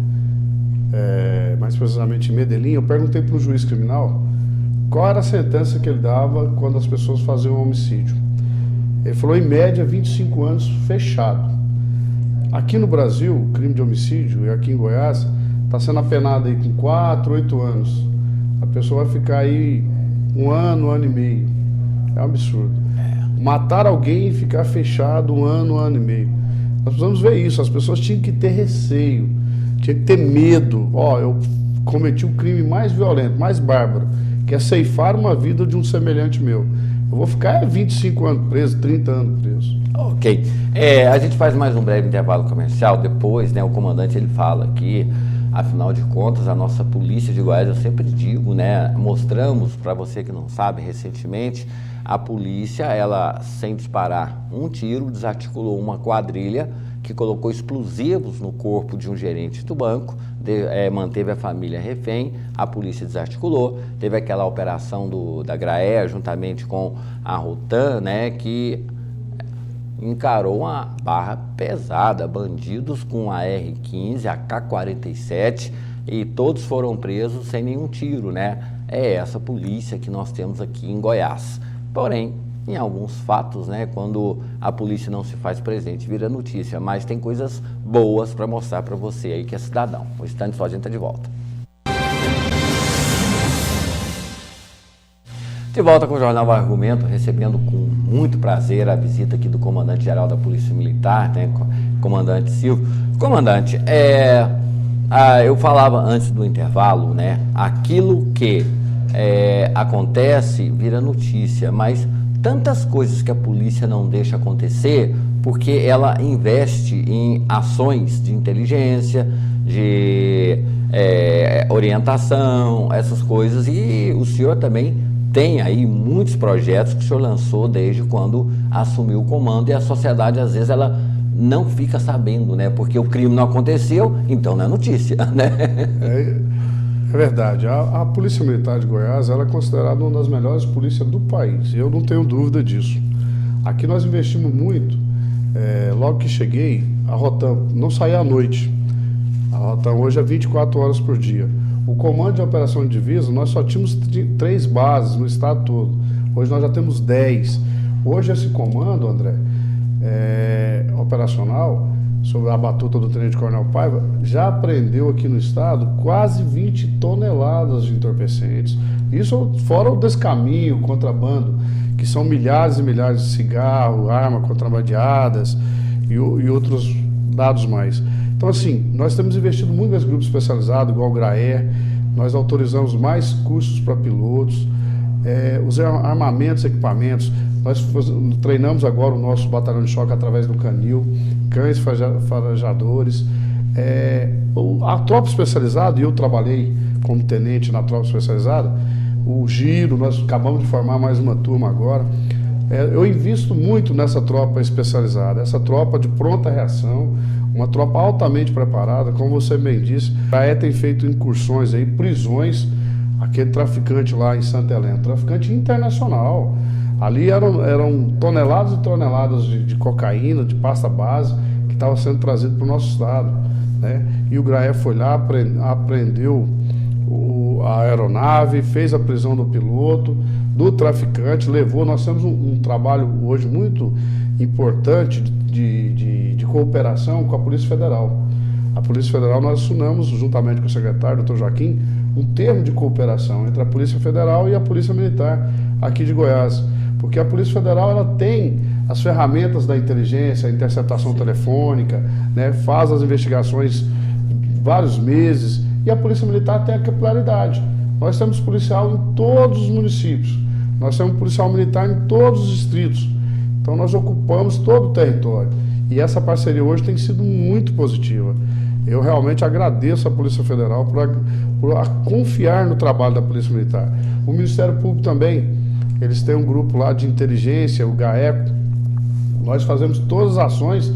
B: mais precisamente em Medellín, eu perguntei para um juiz criminal qual era a sentença que ele dava quando as pessoas faziam um homicídio. Ele falou, em média, 25 anos fechado. Aqui no Brasil, o crime de homicídio, e aqui em Goiás, está sendo apenado aí com 4, 8 anos. A pessoa vai ficar aí 1 ano e meio. É um absurdo. Matar alguém e ficar fechado 1 ano e meio. Nós precisamos ver isso. As pessoas tinham que ter receio, tinham que ter medo. Eu cometi o crime mais violento, mais bárbaro, que é ceifar uma vida de um semelhante meu. Eu vou ficar 25 anos preso, 30 anos preso.
A: Ok. A gente faz mais um breve intervalo comercial. Depois, o comandante ele fala que, afinal de contas, a nossa polícia de Goiás, eu sempre digo, mostramos, para você que não sabe, recentemente, a polícia, ela, sem disparar um tiro, desarticulou uma quadrilha que colocou explosivos no corpo de um gerente do banco, manteve a família refém, a polícia desarticulou, teve aquela operação da GRAEA, juntamente com a Rotan, que encarou uma barra pesada, bandidos com a R-15, a K-47, e todos foram presos sem nenhum tiro, É essa polícia que nós temos aqui em Goiás. Porém, em alguns fatos, quando a polícia não se faz presente, vira notícia, mas tem coisas boas para mostrar para você aí que é cidadão. O instante só, a gente está de volta. De volta com o Jornal O Argumento, recebendo com muito prazer a visita aqui do comandante-geral da Polícia Militar, comandante Silvio. Comandante, eu falava antes do intervalo, aquilo que acontece vira notícia, mas tantas coisas que a polícia não deixa acontecer porque ela investe em ações de inteligência, de orientação, essas coisas, e o senhor também tem aí muitos projetos que o senhor lançou desde quando assumiu o comando, e a sociedade às vezes ela não fica sabendo, porque o crime não aconteceu, então não é notícia,
B: É verdade. A Polícia Militar de Goiás, ela é considerada uma das melhores polícias do país, e eu não tenho dúvida disso. Aqui nós investimos muito. Logo que cheguei, a Rotan não saía à noite. A Rotan hoje é 24 horas por dia. O comando de operação de divisa, nós só tínhamos 3 bases no estado todo. Hoje nós já temos 10. Hoje esse comando, André, operacional, sob a batuta do Tenente Coronel Paiva, já apreendeu aqui no estado quase 20 toneladas de entorpecentes. Isso fora o descaminho, o contrabando, que são milhares e milhares de cigarros, armas contrabandeadas e outros dados mais. Então, assim, nós temos investido muito nesse grupo especializado, igual o GRAEA, nós autorizamos mais cursos para pilotos, os armamentos, equipamentos, nós treinamos agora o nosso batalhão de choque através do canil, cães farejadores, a tropa especializada, e eu trabalhei como tenente na tropa especializada, o Giro, nós acabamos de formar mais uma turma agora. Eu invisto muito nessa tropa especializada, essa tropa de pronta reação, uma tropa altamente preparada, como você bem disse. A tem feito incursões aí, prisões, aquele traficante lá em Santa Helena, traficante internacional. Ali eram toneladas e toneladas de cocaína, de pasta base, que estava sendo trazido para o nosso estado, E o GRAEA foi lá, apreendeu a aeronave, fez a prisão do piloto, do traficante, levou. Nós temos um trabalho hoje muito importante de cooperação com a Polícia Federal. A Polícia Federal, nós assinamos, juntamente com o secretário, Dr. Joaquim, um termo de cooperação entre a Polícia Federal e a Polícia Militar aqui de Goiás. Porque a Polícia Federal, ela tem as ferramentas da inteligência, a interceptação telefônica, faz as investigações vários meses, e a Polícia Militar tem a capilaridade. Nós temos policial em todos os municípios, nós temos policial militar em todos os distritos, então nós ocupamos todo o território, e essa parceria hoje tem sido muito positiva. Eu realmente agradeço à Polícia Federal por confiar no trabalho da Polícia Militar. O Ministério Público também, eles têm um grupo lá de inteligência, o GAECO. Nós fazemos todas as ações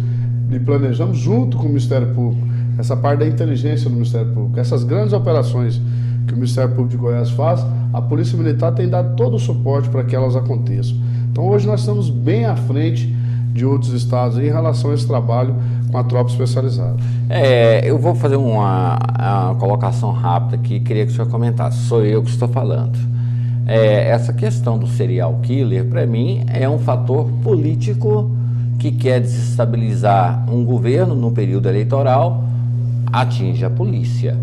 B: e planejamos junto com o Ministério Público, essa parte da inteligência do Ministério Público. Essas grandes operações que o Ministério Público de Goiás faz, a Polícia Militar tem dado todo o suporte para que elas aconteçam. Então hoje nós estamos bem à frente de outros estados em relação a esse trabalho com a tropa especializada.
A: Eu vou fazer uma colocação rápida aqui, queria que o senhor comentasse, sou eu que estou falando. Essa questão do serial killer, para mim, é um fator político que quer desestabilizar um governo no período eleitoral, atinge a polícia.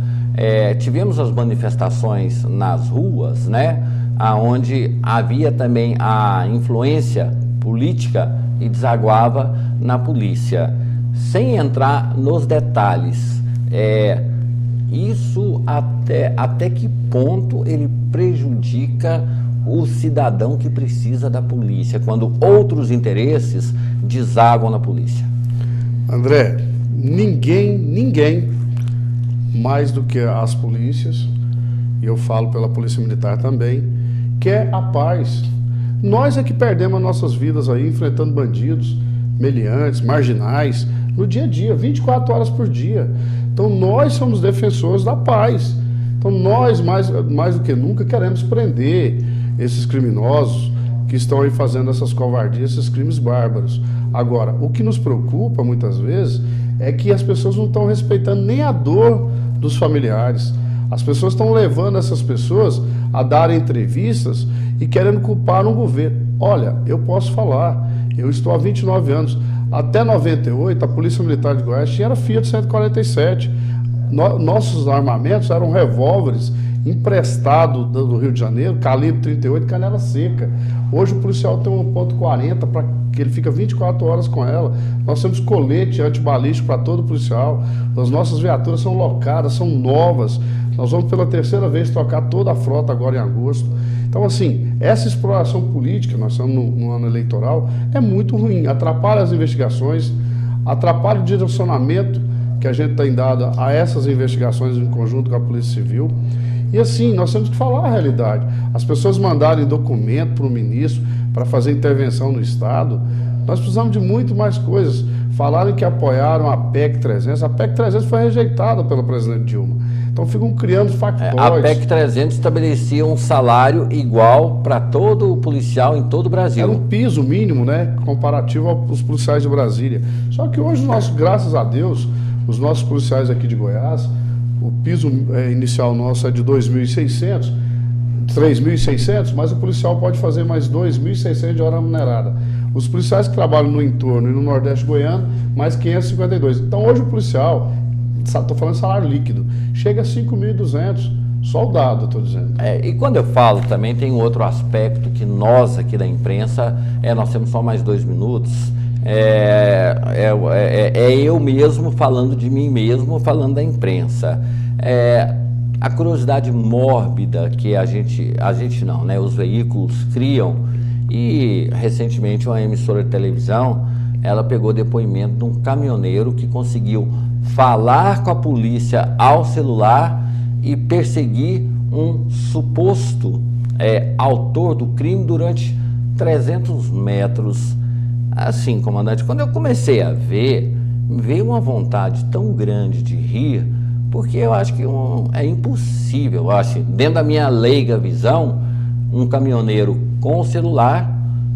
A: Tivemos as manifestações nas ruas, né, onde havia também a influência política e desaguava na polícia. Sem entrar nos detalhes, isso até que ponto ele prejudica o cidadão que precisa da polícia, quando outros interesses desaguam na polícia?
B: André, ninguém mais do que as polícias, e eu falo pela Polícia Militar também, quer a paz. Nós é que perdemos as nossas vidas aí enfrentando bandidos, meliantes, marginais, no dia a dia, 24 horas por dia. Então nós somos defensores da paz. Então nós, mais do que nunca, queremos prender esses criminosos que estão aí fazendo essas covardias, esses crimes bárbaros. Agora, o que nos preocupa muitas vezes é que as pessoas não estão respeitando nem a dor dos familiares. As pessoas estão levando essas pessoas a darem entrevistas e querendo culpar um governo. Olha, eu posso falar, eu estou há 29 anos. Até 98, a Polícia Militar de Goiás tinha Fiat 147. Nossos armamentos eram revólveres emprestados do Rio de Janeiro, calibre 38, canela seca. Hoje o policial tem um .40 para que ele fica 24 horas com ela. Nós temos colete antibalístico para todo policial. As nossas viaturas são locadas, são novas. Nós vamos pela terceira vez trocar toda a frota agora em agosto. Então, assim, essa exploração política, nós estamos no ano eleitoral, é muito ruim, atrapalha as investigações, atrapalha o direcionamento que a gente tem dado a essas investigações em conjunto com a Polícia Civil. E assim, nós temos que falar a realidade. As pessoas mandarem documento para o ministro para fazer intervenção no Estado, nós precisamos de muito mais coisas. Falaram que apoiaram a PEC 300, a PEC 300 foi rejeitada pela presidente Dilma. Então ficam criando factóides.
A: A PEC 300 estabelecia um salário igual para todo o policial em todo o Brasil.
B: Era um piso mínimo, né, comparativo aos policiais de Brasília. Só que hoje, graças a Deus, os nossos policiais aqui de Goiás, o piso inicial nosso é de 2.600, 3.600, mas o policial pode fazer mais 2.600 de hora remunerada. Os policiais que trabalham no entorno e no Nordeste goiano, mais 552. Então hoje o policial, estou falando salário líquido, chega a 5.200, soldado, estou dizendo.
A: E quando eu falo também tem outro aspecto que nós aqui da imprensa, nós temos só mais 2 minutos, eu mesmo falando de mim mesmo, falando da imprensa. A curiosidade mórbida que a gente não, né, os veículos criam, e recentemente uma emissora de televisão, ela pegou depoimento de um caminhoneiro que conseguiu falar com a polícia ao celular e perseguir um suposto autor do crime durante 300 metros. Assim, comandante, quando eu comecei a ver, me veio uma vontade tão grande de rir, porque eu acho que é impossível, eu acho, dentro da minha leiga visão, um caminhoneiro com o celular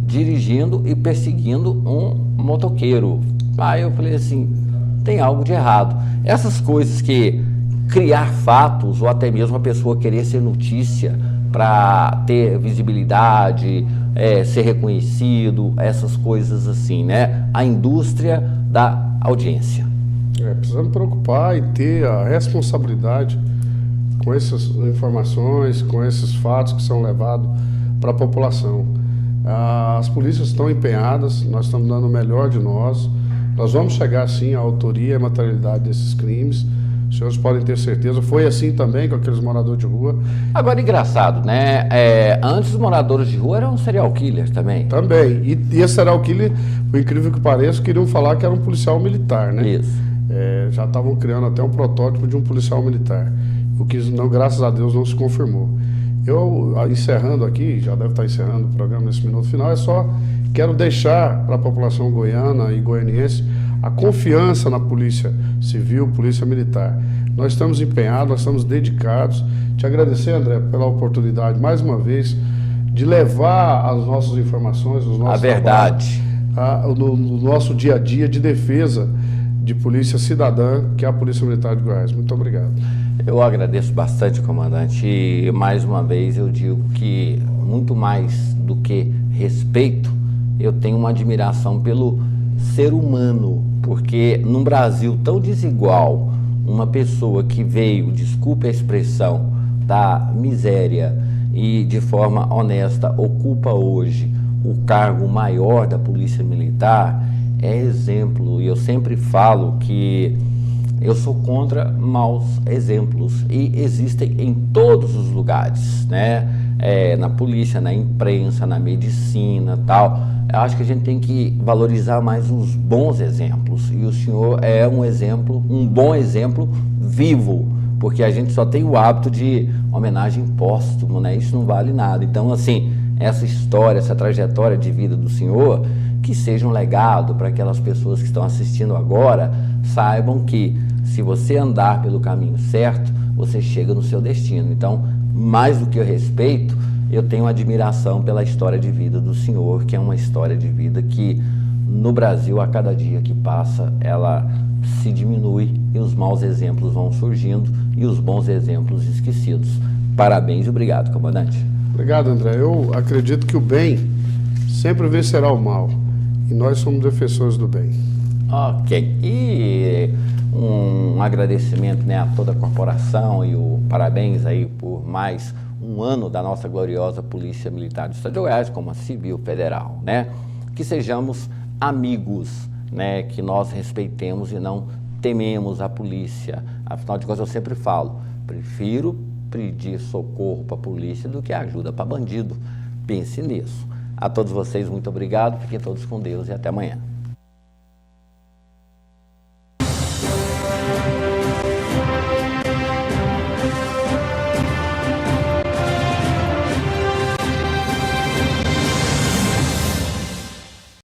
A: dirigindo e perseguindo um motoqueiro. Aí eu falei assim, tem algo de errado. Essas coisas que criar fatos ou até mesmo a pessoa querer ser notícia para ter visibilidade, ser reconhecido, essas coisas assim, né? A indústria da audiência.
B: Precisamos preocupar e ter a responsabilidade com essas informações, com esses fatos que são levados para a população. As polícias estão empenhadas, nós estamos dando o melhor de nós. Nós vamos chegar, sim, à autoria e à materialidade desses crimes. Os senhores podem ter certeza. Foi assim também com aqueles moradores de rua.
A: Agora, engraçado, né? Antes os moradores de rua eram serial killers também.
B: Também. E esse serial killer, por incrível que pareça, queriam falar que era um policial militar, né?
A: Isso.
B: já estavam criando até um protótipo de um policial militar, o que, não, graças a Deus, não se confirmou. Eu, encerrando aqui, já deve estar encerrando o programa nesse minuto final, só quero deixar para a população goiana e goianiense a confiança na Polícia Civil, Polícia Militar. Nós estamos empenhados, nós estamos dedicados. Te agradecer, André, pela oportunidade, mais uma vez, de levar as nossas informações, os nossos
A: a verdade,
B: no nosso dia a dia de defesa de polícia cidadã, que é a Polícia Militar de Goiás. Muito obrigado.
A: Eu agradeço bastante, comandante, e mais uma vez eu digo que muito mais do que respeito, eu tenho uma admiração pelo ser humano, porque num Brasil tão desigual, uma pessoa que veio, desculpe a expressão, da miséria e de forma honesta ocupa hoje o cargo maior da Polícia Militar, é exemplo. E eu sempre falo que eu sou contra maus exemplos e existem em todos os lugares, né? Na polícia, na imprensa, na medicina, tal. Eu acho que a gente tem que valorizar mais os bons exemplos, e o senhor é um exemplo, um bom exemplo vivo, porque a gente só tem o hábito de homenagem póstumo, né? Isso não vale nada. Então, assim, essa história, essa trajetória de vida do senhor, que seja um legado para aquelas pessoas que estão assistindo agora, saibam que se você andar pelo caminho certo, você chega no seu destino. Então, mais do que eu respeito, eu tenho admiração pela história de vida do senhor, que é uma história de vida que no Brasil, a cada dia que passa, ela se diminui e os maus exemplos vão surgindo e os bons exemplos esquecidos. Parabéns e obrigado, comandante.
B: Obrigado, André. Eu acredito que o bem sempre vencerá o mal, e nós somos defensores do bem.
A: Ok. E um agradecimento, né, a toda a corporação e o parabéns aí por mais um ano da nossa gloriosa Polícia Militar do Estado de Goiás, como a Civil Federal, né? Que sejamos amigos, né? Que nós respeitemos e não tememos a polícia. Afinal de contas, eu sempre falo, prefiro pedir socorro para a polícia do que ajuda para bandido. Pense nisso. A todos vocês, muito obrigado. Fiquem todos com Deus e até amanhã.